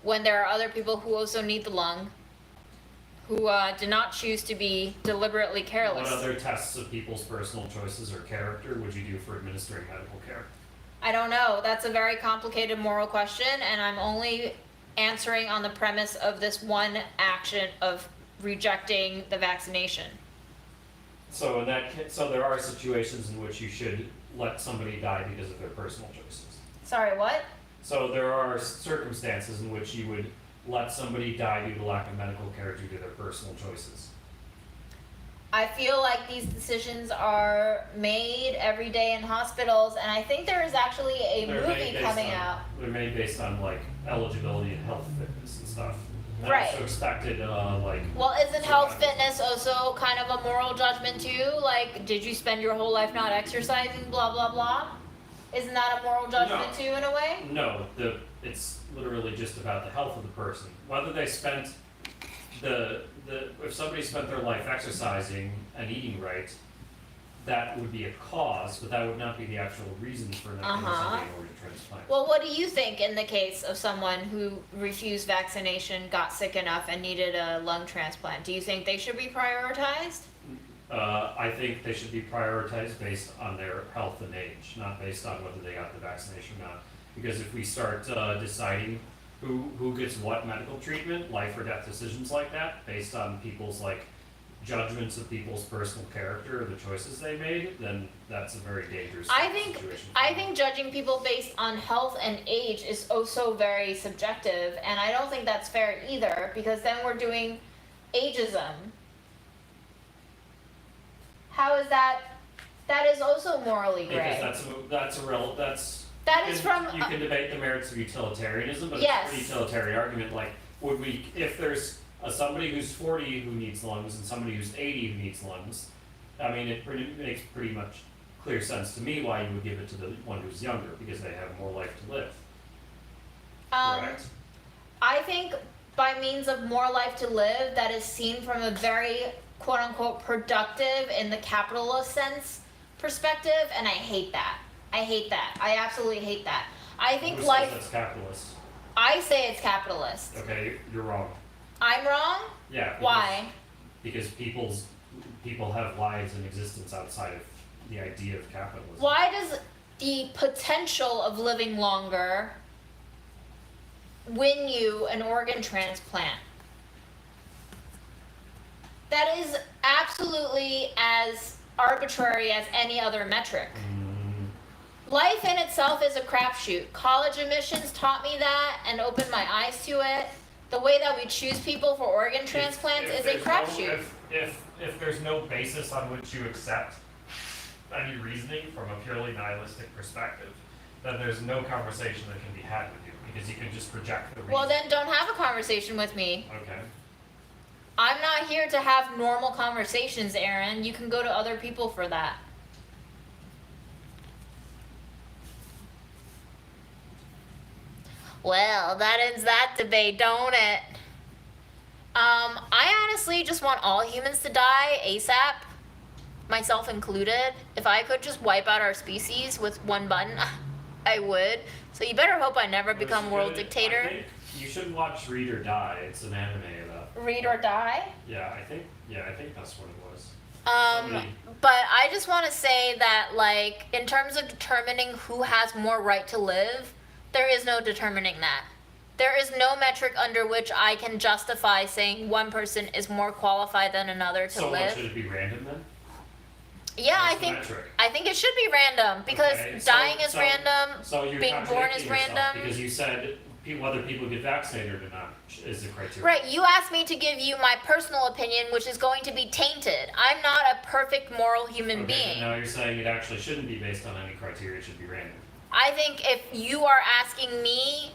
when there are other people who also need the lung, who did not choose to be deliberately careless. What other tests of people's personal choices or character would you do for administering medical care? I don't know. That's a very complicated moral question, and I'm only answering on the premise of this one action of rejecting the vaccination. So so there are situations in which you should let somebody die because of their personal choices. Sorry, what? So there are circumstances in which you would let somebody die due to lack of medical care due to their personal choices. I feel like these decisions are made every day in hospitals, and I think there is actually a movie coming out. They're made based on like eligibility and health fitness and stuff. And Right. also expected like. Well, isn't health fitness also kind of a moral judgment too? Like, did you spend your whole life not exercising, blah, blah, blah? Isn't that a moral judgment too, in a way? No, it's literally just about the health of the person. Whether they spent if somebody spent their life exercising and eating right, that would be a cause, but that would not be the actual reason for not getting somebody an organ transplant. Well, what do you think in the case of someone who refused vaccination, got sick enough, and needed a lung transplant? Do you think they should be prioritized? I think they should be prioritized based on their health and age, not based on whether they got the vaccination or not. Because if we start deciding who gets what medical treatment, life or death decisions like that, based on people's like judgments of people's personal character or the choices they made, then that's a very dangerous situation. I think judging people based on health and age is also very subjective, and I don't think that's fair either, because then we're doing ageism. How is that? That is also morally gray. Because That is from. You can debate the merits of utilitarianism, but Yes. it's a pretty utilitarian argument. Like, if there's somebody who's 40 who needs lungs and somebody who's 80 who needs lungs, I mean, it makes pretty much clear sense to me why you would give it to the one who's younger, because they have more life to live. Correct? I think by means of more life to live, that is seen from a very quote unquote productive in the capitalist sense perspective, and I hate that. I absolutely hate that. I think Who says life. that's capitalist? I say it's capitalist. Okay, you're wrong. I'm wrong? Yeah. Why? Because people have lives and existence outside of the idea of capitalism. Why does the potential of living longer win you an organ transplant? That is absolutely as arbitrary as any other metric. Life in itself is a crapshoot. College admissions taught me that and opened my eyes to it. The way that we choose people for organ transplants is a crapshoot. If there's no basis on which you accept any reasoning from a purely nihilistic perspective, then there's no conversation that can be had with you, because you can just project the reason. Well, then don't have a conversation with me. Okay. I'm not here to have normal conversations, Aaron. You can go to other people for that. Well, that ends that debate, don't it? I honestly just want all humans to die ASAP, myself included. If I could just wipe out our species with one button, I would. So you better hope I never become world dictator. I think you should watch Read or Die. It's an anime about. Read or die? Yeah, I think that's what it was. But I just want to say that, like, in terms of determining who has more right to live, there is no determining that. There is no metric under which I can justify saying one person is more qualified than another to So what, live. should it be random then? Yeah, What's the metric? I think it should be random because Okay, so- dying is so- random. So you're Being born contradicting is yourself, random. because you said whether people get vaccinated or not is the criteria. Right, you asked me to give you my personal opinion, which is going to be tainted. I'm not a perfect moral human Okay, being. but now you're saying it actually shouldn't be based on any criteria, it should be random. I think if you are asking me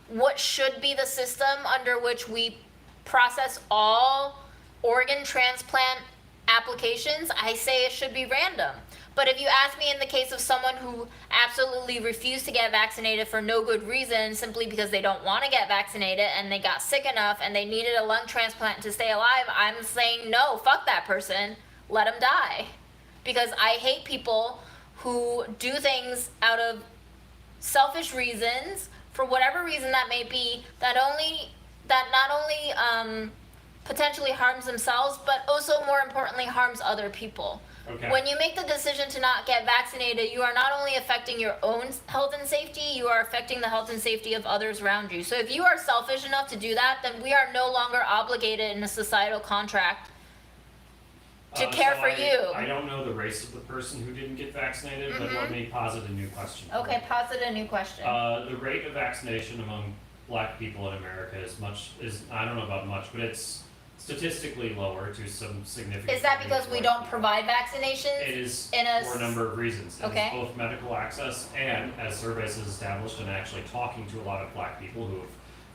what should be the system under which we process all organ transplant applications, I say it should be random. But if you ask me in the case of someone who absolutely refused to get vaccinated for no good reason, simply because they don't want to get vaccinated and they got sick enough and they needed a lung transplant to stay alive, I'm saying no, fuck that person, let them die. Because I hate people who do things out of selfish reasons, for whatever reason that may be, that not only potentially harms themselves, but also more importantly harms other people. Okay. When you make the decision to not get vaccinated, you are not only affecting your own health and safety, you are affecting the health and safety of others around you. So if you are selfish enough to do that, then we are no longer obligated in a societal contract to care So for you. I don't know the race of the person who didn't get vaccinated, but let me posit a new question. Okay, posit a new question. The rate of vaccination among black people in America is I don't know about much, but it's statistically lower to some significant. Is that because we don't provide vaccinations? It is in a for a number of reasons. It's Okay. both medical access and, as surveys have established, and actually talking to a lot of black people who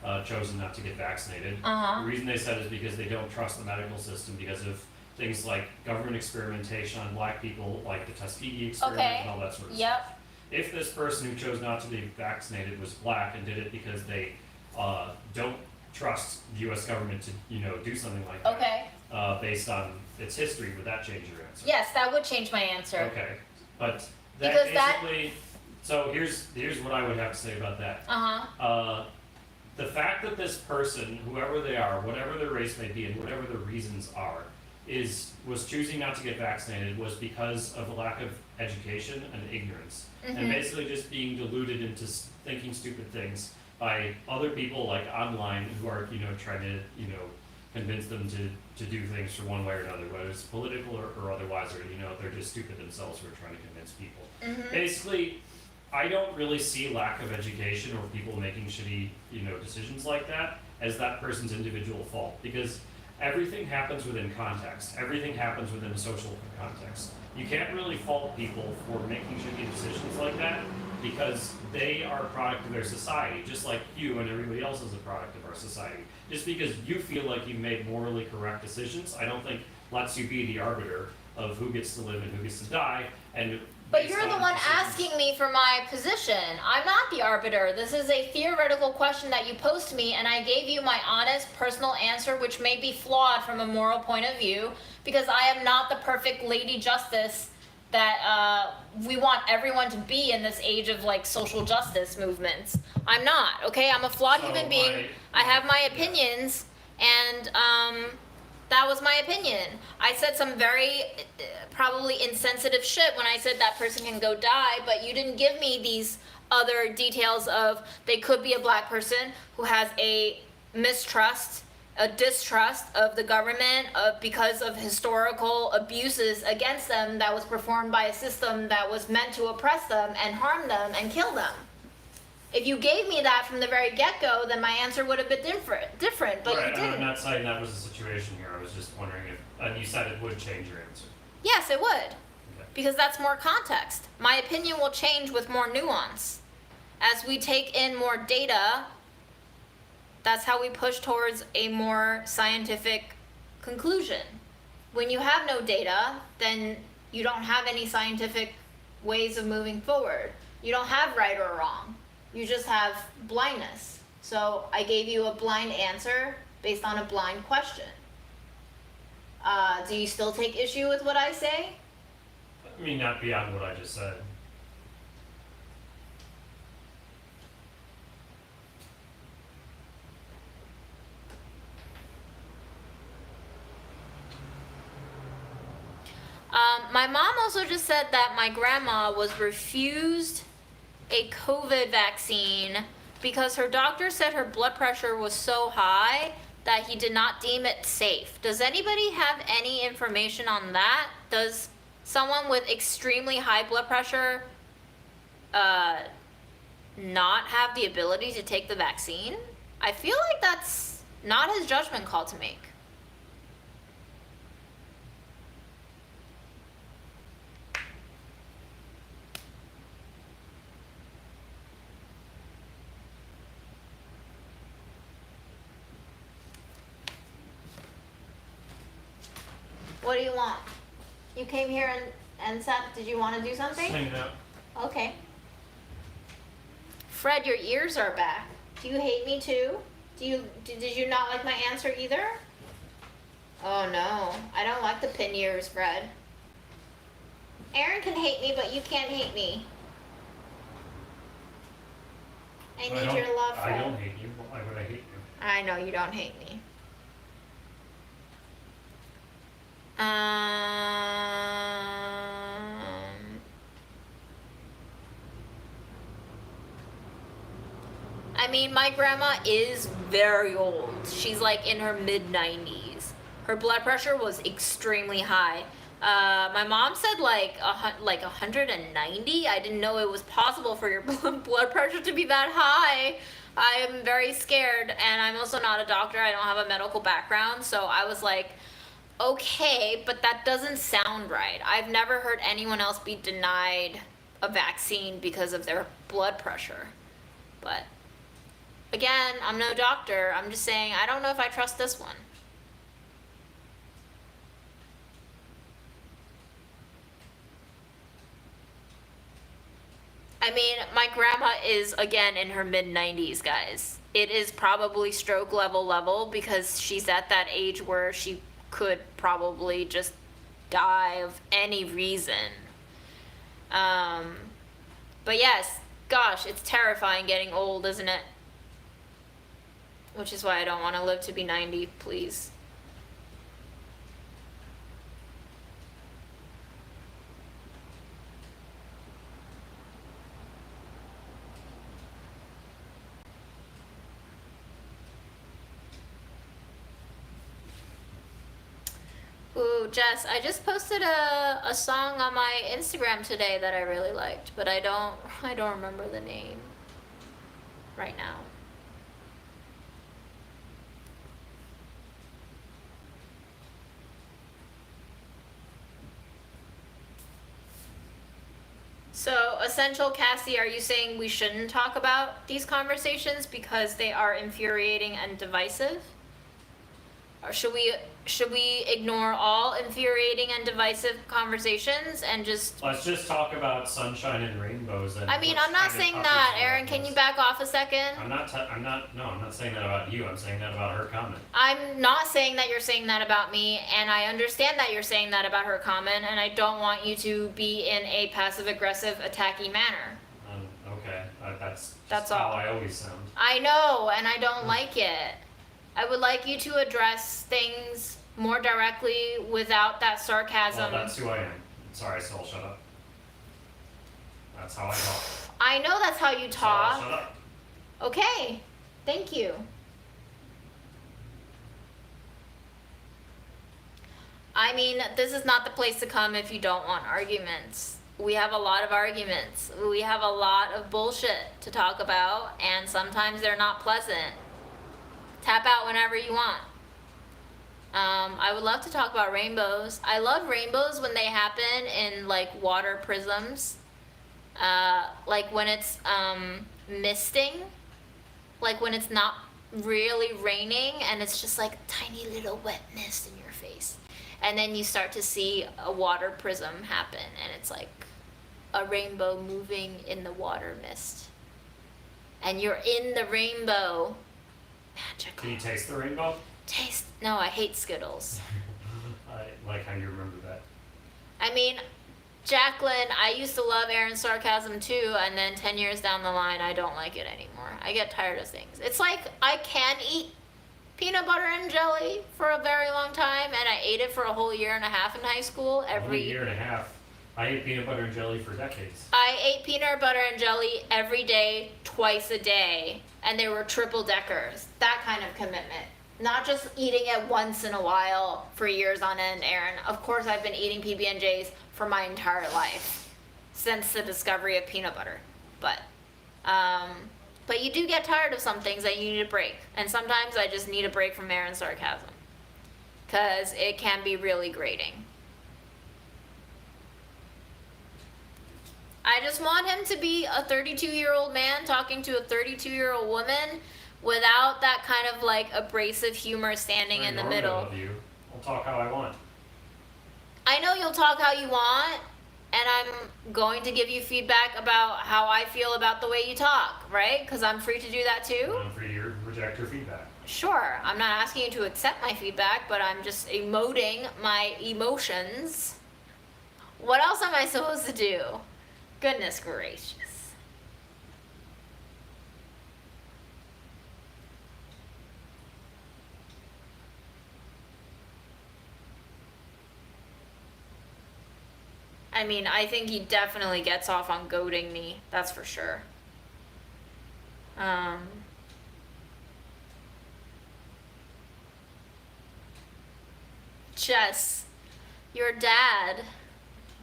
have chosen not to get vaccinated. Uh-huh. The reason they said is because they don't trust the medical system because of things like government experimentation on black people, like the Tuskegee experiment Okay. and all that sort of stuff. Yep. If this person who chose not to be vaccinated was black and did it because they don't trust the U.S. government to, do something like that, Okay. based on its history, would that change your answer? Yes, that would change my answer. Okay, but that Because that- basically, so here's what I would have to say about that. Uh-huh. The fact that this person, whoever they are, whatever their race may be, and whatever the reasons are, was choosing not to get vaccinated was because of a lack of education and ignorance, and basically just being deluded into thinking stupid things by other people like online who are trying to convince them to do things for one way or another, whether it's political or otherwise, or they're just stupid themselves who are trying to convince people. Basically, I don't really see lack of education or people making shitty decisions like that as that person's individual fault, because everything happens within context. Everything happens within a social context. You can't really fault people for making shitty decisions like that, because they are a product of their society, just like you and everybody else is a product of our society. Just because you feel like you made morally correct decisions, I don't think lets you be the arbiter of who gets to live and who gets to die. But you're the one asking me for my position. I'm not the arbiter. This is a theoretical question that you posed to me, and I gave you my honest, personal answer, which may be flawed from a moral point of view, because I am not the perfect Lady Justice that we want everyone to be in this age of social justice movements. I'm not, okay? I'm a flawed human being. I have my opinions, and that was my opinion. I said some very probably insensitive shit when I said that person can go die, but you didn't give me these other details of they could be a black person who has a mistrust, a distrust of the government because of historical abuses against them that was performed by a system that was meant to oppress them and harm them and kill them. If you gave me that from the very get-go, then my answer would have been different, but right, you didn't. I'm not saying that was the situation here. I was just wondering if, and you said it would change your answer. Yes, it would, Okay. because that's more context. My opinion will change with more nuance. As we take in more data, that's how we push towards a more scientific conclusion. When you have no data, then you don't have any scientific ways of moving forward. You don't have right or wrong. You just have blindness. So I gave you a blind answer based on a blind question. Do you still take issue with what I say? I mean, not beyond what I just said. My mom also just said that my grandma was refused a COVID vaccine because her doctor said her blood pressure was so high that he did not deem it safe. Does anybody have any information on that? Does someone with extremely high blood pressure not have the ability to take the vaccine? I feel like that's not his judgment call to make. What do you want? You came here and said, did you want to do something? Hang it out. Okay. Fred, your ears are back. Do you hate me too? Did you not like my answer either? Oh no, I don't like the pin ears, Fred. Aaron can hate me, but you can't hate me. I need your love, Fred. I don't hate you. Why would I hate you? I know you don't hate me. I mean, my grandma is very old. She's like in her mid-90s. Her blood pressure was extremely high. My mom said like 190. I didn't know it was possible for your blood pressure to be that high. I am very scared, and I'm also not a doctor. I don't have a medical background, so I was like, okay, but that doesn't sound right. I've never heard anyone else be denied a vaccine because of their blood pressure. But again, I'm no doctor. I'm just saying I don't know if I trust this one. I mean, my grandma is, again, in her mid-90s, guys. It is probably stroke level because she's at that age where she could probably just die of any reason. But yes, gosh, it's terrifying getting old, isn't it? Which is why I don't want to live to be 90, please. Ooh, Jess, I just posted a song on my Instagram today that I really liked, but I don't remember the name right now. So, Essential Cassie, are you saying we shouldn't talk about these conversations because they are infuriating and divisive? Or should we ignore all infuriating and divisive conversations and just... Let's just talk about sunshine and rainbows. And I mean, I'm not saying that, Aaron. Can you back off a second? I'm not saying that about you. I'm saying that about her comment. I'm not saying that you're saying that about me, and I understand that you're saying that about her comment, and I don't want you to be in a passive-aggressive, attacky manner. Okay, that's all. how I always sound. I know, and I don't like it. I would like you to address things more directly without that sarcasm. Well, that's who I am. Sorry, so I'll shut up. That's how I talk. I know that's how you talk. So I'll shut up. Okay, thank you. I mean, this is not the place to come if you don't want arguments. We have a lot of arguments. We have a lot of bullshit to talk about, and sometimes they're not pleasant. Tap out whenever you want. I would love to talk about rainbows. I love rainbows when they happen in like water prisms. Like when it's misting. Like when it's not really raining and it's just like tiny little wet mist in your face. And then you start to see a water prism happen and it's like a rainbow moving in the water mist. And you're in the rainbow. Magical. Can you taste the rainbow? No, I hate Skittles. I like how you remember that. I mean, Jacqueline, I used to love Aaron's sarcasm too, and then 10 years down the line, I don't like it anymore. I get tired of things. It's like I can eat peanut butter and jelly for a very long time, and I ate it for a whole year and a half in high school. Only a year and a half. I ate peanut butter and jelly for decades. I ate peanut butter and jelly every day, twice a day, and they were triple deckers. That kind of commitment. Not just eating it once in a while for years on end, Aaron. Of course, I've been eating PB&Js for my entire life since the discovery of peanut butter. But you do get tired of some things that you need a break. And sometimes I just need a break from Aaron's sarcasm. Because it can be really grating. I just want him to be a 32-year-old man talking to a 32-year-old woman without that kind of like abrasive humor standing in the middle. Of you. I'll talk how I want. I know you'll talk how you want, and I'm going to give you feedback about how I feel about the way you talk, right? Because I'm free to do that too. I'm free to reject your feedback. Sure, I'm not asking you to accept my feedback, but I'm just emoting my emotions. What else am I supposed to do? Goodness gracious. I mean, I think he definitely gets off on goading me. That's for sure. Jess, your dad.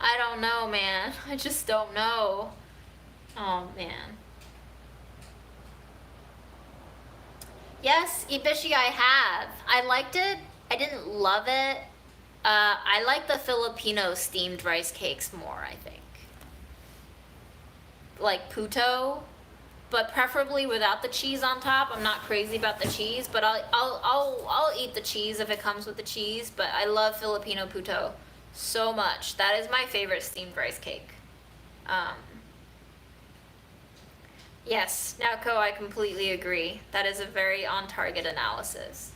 I don't know, man. I just don't know. Oh, man. Yes, Ibishi, I have. I liked it. I didn't love it. I like the Filipino steamed rice cakes more, I think. Like puto, but preferably without the cheese on top. I'm not crazy about the cheese, but I'll eat the cheese if it comes with the cheese. But I love Filipino puto so much. That is my favorite steamed rice cake. Yes, Naoko, I completely agree. That is a very on-target analysis.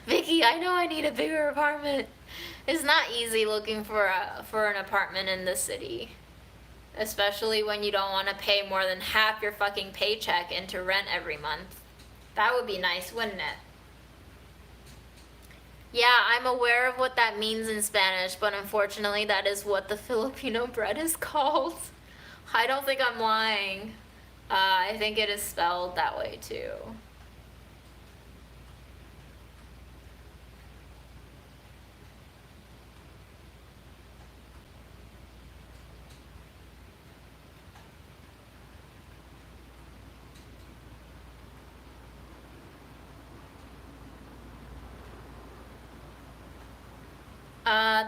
Vicky, I know I need a bigger apartment. It's not easy looking for an apartment in this city. Especially when you don't want to pay more than half your fucking paycheck into rent every month. That would be nice, wouldn't it? Yeah, I'm aware of what that means in Spanish, but unfortunately that is what the Filipino bread is called. I don't think I'm lying. I think it is spelled that way too.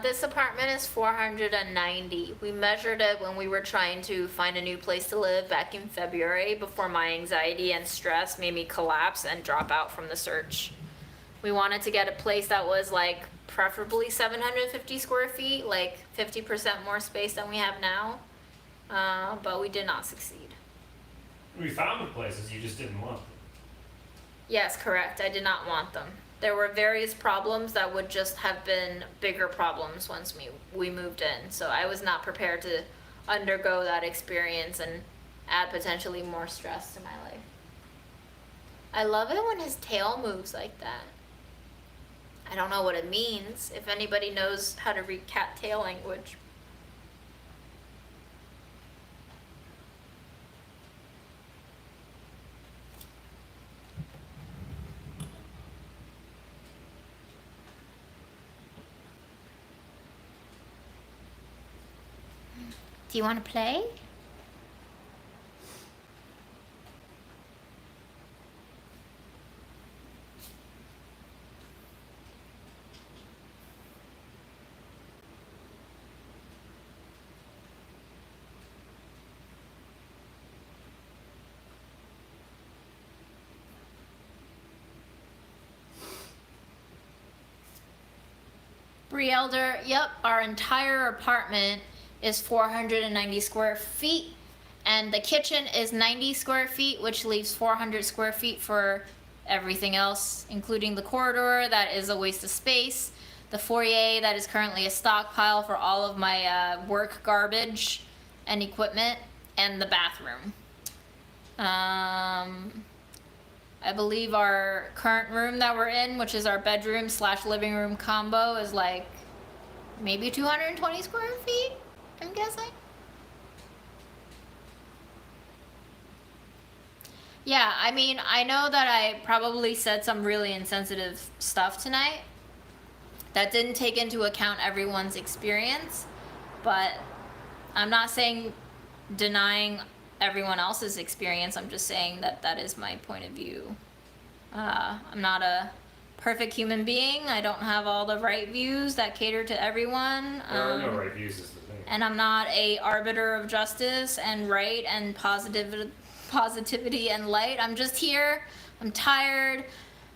This apartment is 490. We measured it when we were trying to find a new place to live back in February before my anxiety and stress made me collapse and drop out from the search. We wanted to get a place that was like preferably 750 square feet, like 50% more space than we have now, but we did not succeed. We found the places, you just didn't want them. Yes, correct. I did not want them. There were various problems that would just have been bigger problems once we moved in. So I was not prepared to undergo that experience and add potentially more stress to my life. I love it when his tail moves like that. I don't know what it means. If anybody knows how to read cat tail language. Do you want to play? Brielder, yep, our entire apartment is 490 square feet, and the kitchen is 90 square feet, which leaves 400 square feet for everything else, including the corridor that is a waste of space, the foyer that is currently a stockpile for all of my work garbage and equipment, and the bathroom. I believe our current room that we're in, which is our bedroom / living room combo, is like maybe 220 square feet, I'm guessing. Yeah, I mean, I know that I probably said some really insensitive stuff tonight that didn't take into account everyone's experience, but I'm not saying denying everyone else's experience. I'm just saying that that is my point of view. I'm not a perfect human being. I don't have all the right views that cater to everyone. There are no right views is the thing. And I'm not a arbiter of justice and right and positivity and light. I'm just here. I'm tired.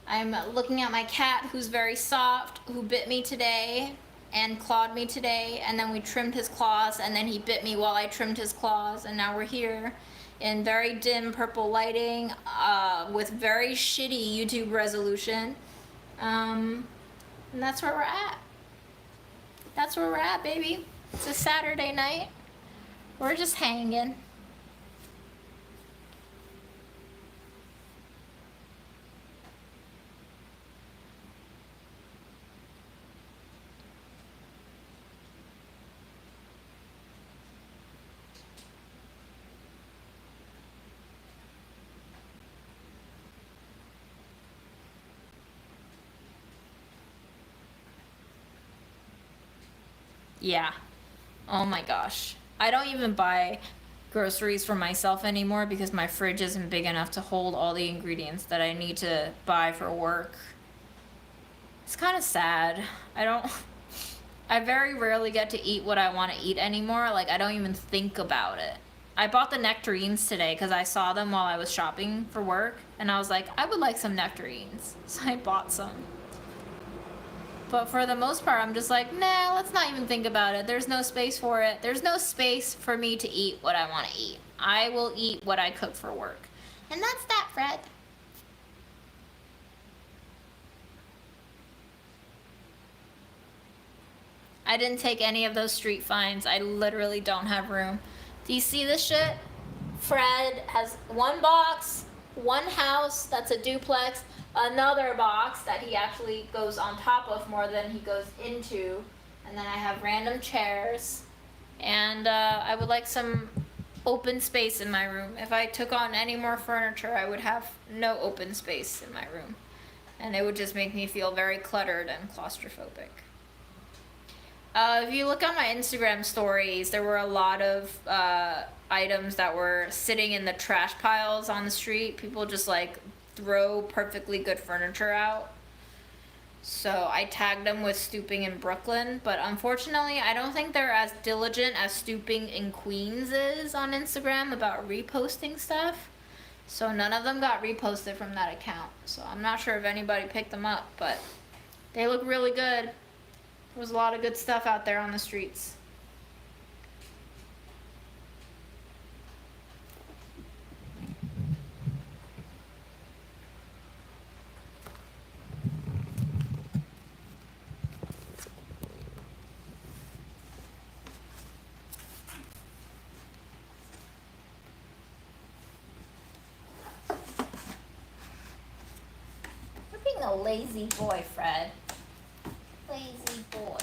I'm looking at my cat, who's very soft, who bit me today and clawed me today, and then we trimmed his claws, and then he bit me while I trimmed his claws, and now we're here in very dim purple lighting, with very shitty YouTube resolution, and that's where we're at. That's where we're at, baby. It's a Saturday night. We're just hanging. Yeah. Oh my gosh. I don't even buy groceries for myself anymore because my fridge isn't big enough to hold all the ingredients that I need to buy for work. It's kind of sad. I very rarely get to eat what I want to eat anymore. Like, I don't even think about it. I bought the nectarines today because I saw them while I was shopping for work, and I was like, I would like some nectarines. So I bought some. But for the most part, I'm just like, nah, let's not even think about it. There's no space for it. There's no space for me to eat what I want to eat. I will eat what I cook for work. And that's that, Fred. I didn't take any of those street finds. I literally don't have room. Do you see this shit? Fred has one box, one house that's a duplex, another box that he actually goes on top of more than he goes into, and then I have random chairs, and I would like some open space in my room. If I took on any more furniture, I would have no open space in my room, and it would just make me feel very cluttered and claustrophobic. If you look on my Instagram stories, there were a lot of items that were sitting in the trash piles on the street. People just like throw perfectly good furniture out. So I tagged them with Stooping in Brooklyn, but unfortunately I don't think they're as diligent as Stooping in Queens is on Instagram about reposting stuff. So none of them got reposted from that account. So I'm not sure if anybody picked them up, but they look really good. There was a lot of good stuff out there on the streets. You're being a lazy boy, Fred. Lazy boy.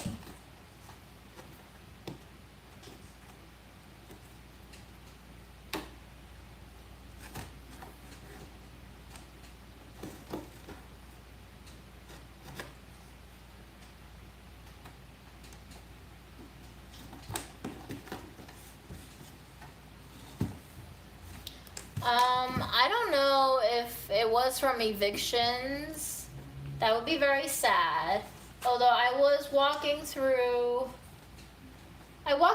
I don't know if it was from evictions. That would be very sad. Although I walked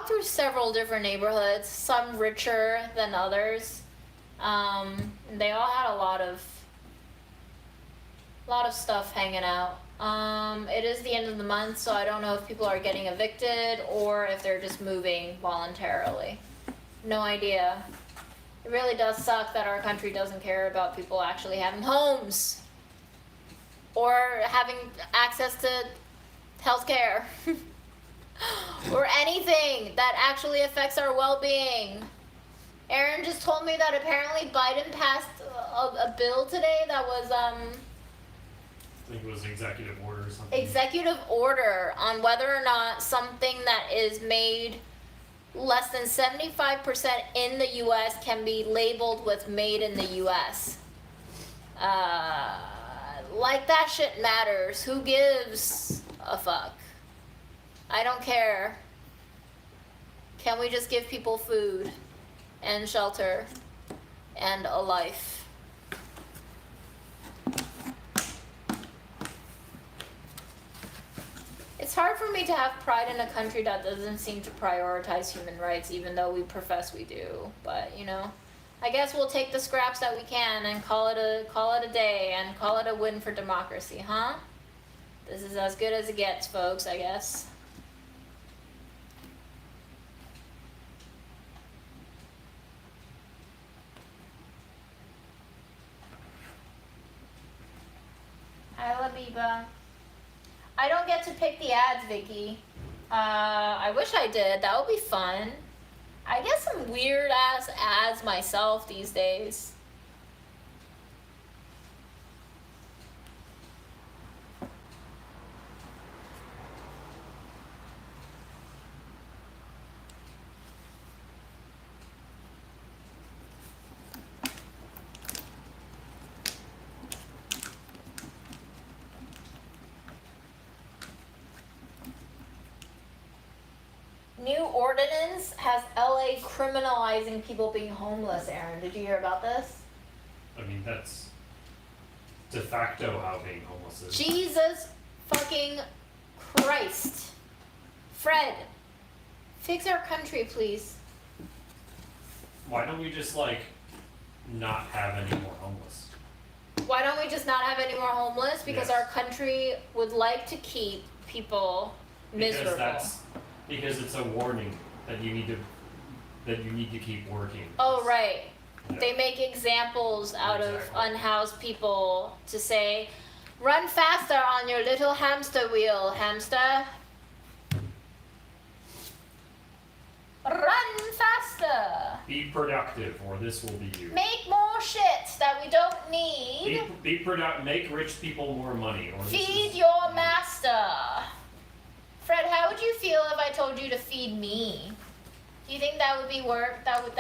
through several different neighborhoods, some richer than others. They all had a lot of stuff hanging out. It is the end of the month, so I don't know if people are getting evicted or if they're just moving voluntarily. No idea. It really does suck that our country doesn't care about people actually having homes or having access to healthcare or anything that actually affects our well-being. Aaron just told me that apparently Biden passed a bill today that was I think it was executive order or something. executive order on whether or not something that is made less than 75% in the US can be labeled with made in the US. Like that shit matters. Who gives a fuck? I don't care. Can we just give people food and shelter and a life? It's hard for me to have pride in a country that doesn't seem to prioritize human rights, even though we profess we do. But, you know, I guess we'll take the scraps that we can and call it a day and call it a win for democracy, huh? This is as good as it gets, folks, I guess. Hi, Labiba. I don't get to pick the ads, Vicky. I wish I did. That would be fun. I get some weird ass ads myself these days. New ordinance has LA criminalizing people being homeless, Aaron. Did you hear about this? I mean, that's de facto how being homeless is. Jesus fucking Christ. Fred, fix our country, please. Why don't we just, like, not have any more homeless? Why don't we just not have any more homeless? Because Yes. our country would like to keep people miserable. Because it's a warning that you need to keep working. Oh, right. Yeah. They make examples out of Exactly. unhoused people to say, run faster on your little hamster wheel, hamster. Run faster. Be productive, or this will be you. Make more shit that we don't need. Be productive. Make rich people more money, or this Feed is, your master. Fred, how would you feel if I told you to feed me? Do you think that would be work? That would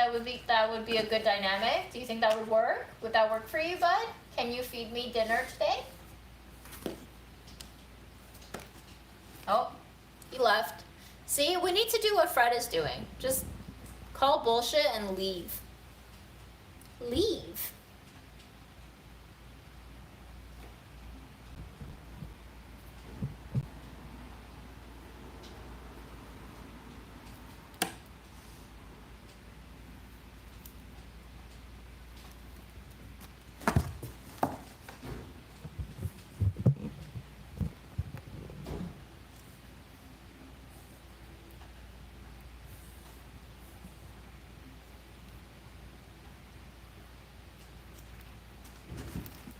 be a good dynamic. Do you think that would work? Would that work for you, bud? Can you feed me dinner today? Oh, he left. See, we need to do what Fred is doing. Just call bullshit and leave. Leave.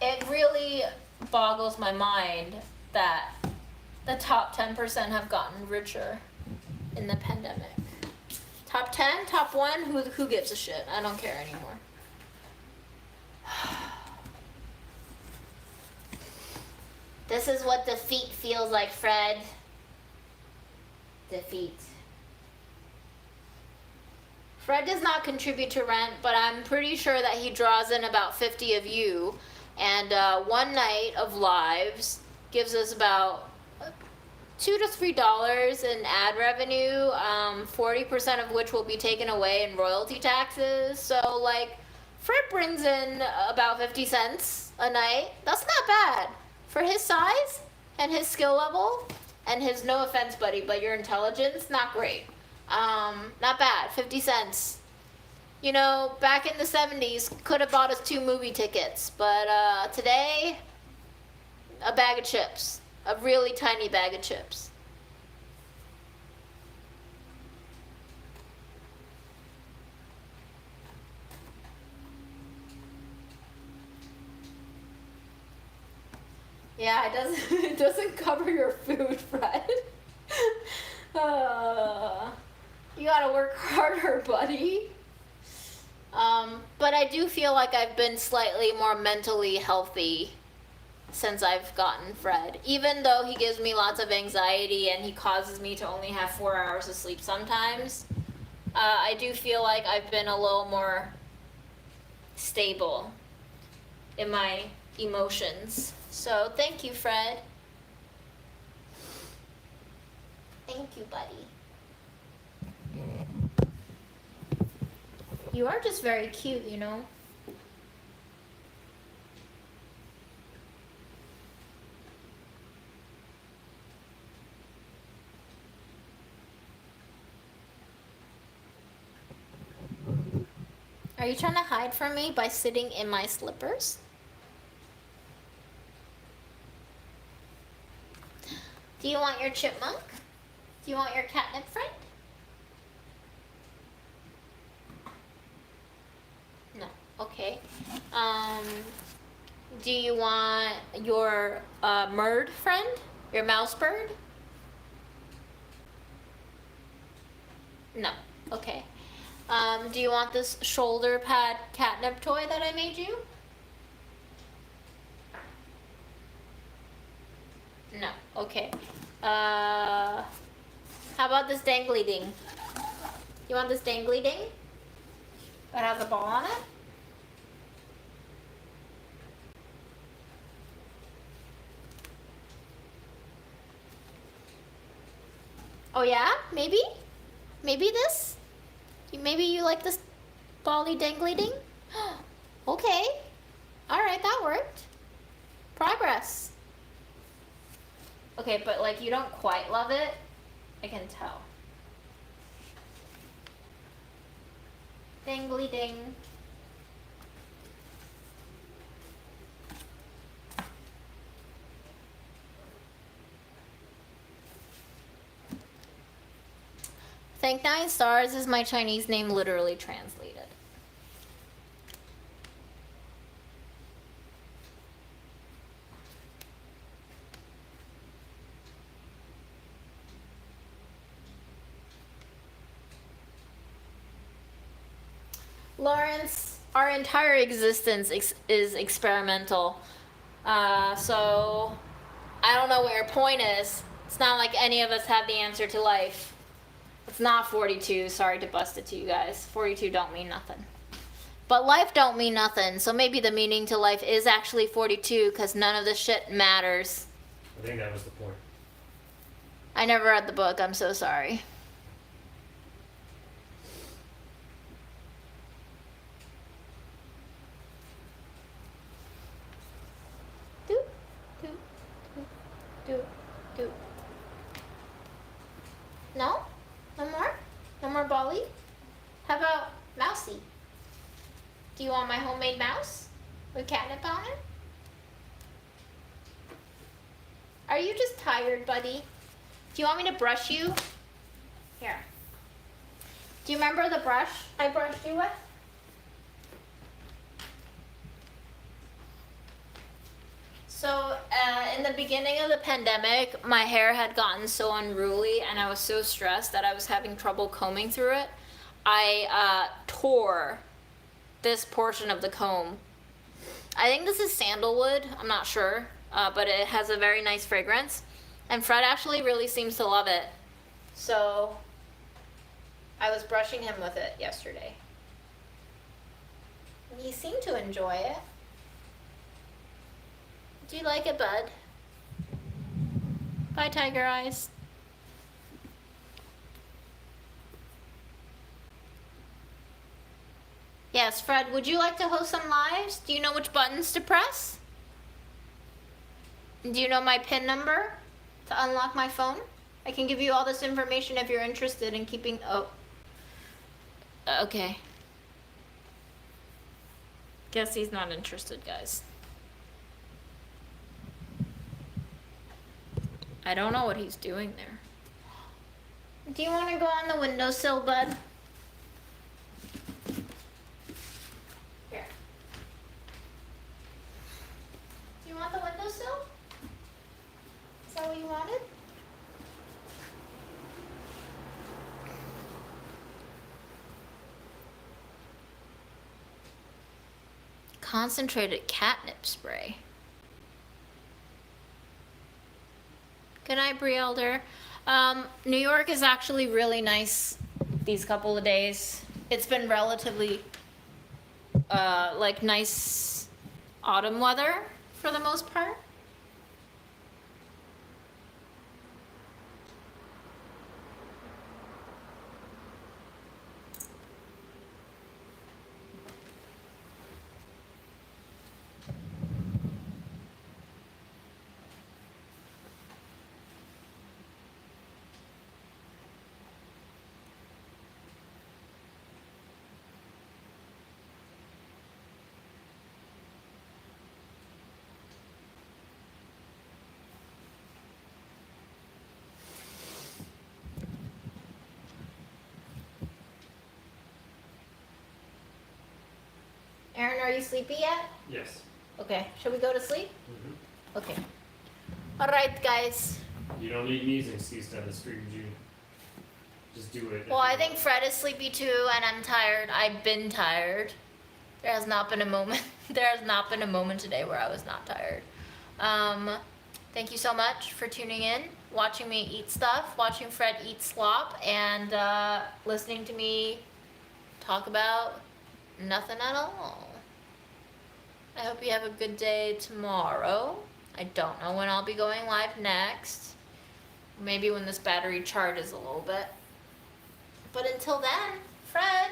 It really boggles my mind that the top 10% have gotten richer in the pandemic. Top 10, top 1, who gives a shit? I don't care anymore. This is what defeat feels like, Fred. Defeat. Fred does not contribute to rent, but I'm pretty sure that he draws in about 50 of you. And one night of lives gives us about $2 to $3 in ad revenue, 40% of which will be taken away in royalty taxes. So, like, Fred brings in about 50 cents a night. That's not bad. For his size and his skill level and his, no offense, buddy, but your intelligence, not great. Not bad, 50 cents. You know, back in the 70s, could have bought us 2 movie tickets, but today, a bag of chips. A really tiny bag of chips. Yeah, it doesn't cover your food, Fred. You gotta work harder, buddy. But I do feel like I've been slightly more mentally healthy since I've gotten Fred. Even though he gives me lots of anxiety and he causes me to only have 4 hours of sleep sometimes, I do feel like I've been a little more stable in my emotions. So thank you, Fred. Thank you, buddy. You are just very cute, you know? Are you trying to hide from me by sitting in my slippers? Do you want your chipmunk? Do you want your catnip friend? No. Okay. Do you want your bird friend? Your mouse bird? No. Okay. Do you want this shoulder pad catnip toy that I made you? No. Okay. How about this dangly ding? You want this dangly ding? That has a ball on it? Oh yeah? Maybe? Maybe this? Maybe you like this bally dangly ding? Okay. Alright, that worked. Progress. Okay, but like you don't quite love it. I can tell. Dangly ding. Thank 9 stars is my Chinese name literally translated. Lawrence, our entire existence is experimental. So I don't know what your point is. It's not like any of us have the answer to life. It's not 42. Sorry to bust it to you guys. 42 don't mean nothing. But life don't mean nothing. So maybe the meaning to life is actually 42 because none of this shit matters. I think that was the point. I never read the book. I'm so sorry. Do, do, do, do, do. No? No more? No more Bolly? How about Mousy? Do you want my homemade mouse with catnip on it? Are you just tired, buddy? Do you want me to brush you? Here. Do you remember the brush I brushed you with? So, in the beginning of the pandemic, my hair had gotten so unruly and I was so stressed that I was having trouble combing through it. I tore this portion of the comb. I think this is sandalwood, I'm not sure, but it has a very nice fragrance. And Fred actually really seems to love it. So, I was brushing him with it yesterday. He seemed to enjoy it. Do you like it, bud? Bye, Tiger Eyes. Yes, Fred, would you like to host some lives? Do you know which buttons to press? Do you know my PIN number to unlock my phone? I can give you all this information if you're interested in keeping... Oh. Okay. Guess he's not interested, guys. I don't know what he's doing there. Do you want to go on the windowsill, bud? Here. Do you want the windowsill? Is that what you wanted? Concentrated catnip spray. Good night, Brie Elder. New York is actually really nice these couple of days. It's been relatively like nice autumn weather for the most part. Aaron, are you sleepy yet? Yes. Okay, should we go to sleep? Mm-hmm. Okay. All right, guys. You don't need me as an excuse to have a stream, June. Just do it. Well, I think Fred is sleepy too, and I'm tired. I've been tired. There has not been a moment. There has not been a moment today where I was not tired. Thank you so much for tuning in, watching me eat stuff, watching Fred eat slop, and listening to me talk about nothing at all. I hope you have a good day tomorrow. I don't know when I'll be going live next. Maybe when this battery charges a little bit. But until then, Fred,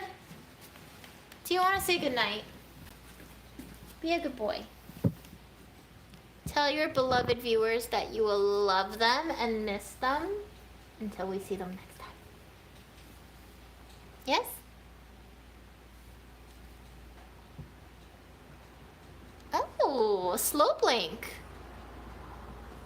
do you want to say goodnight? Be a good boy. Tell your beloved viewers that you will love them and miss them until we see them next time. Yes? Oh, slow blink.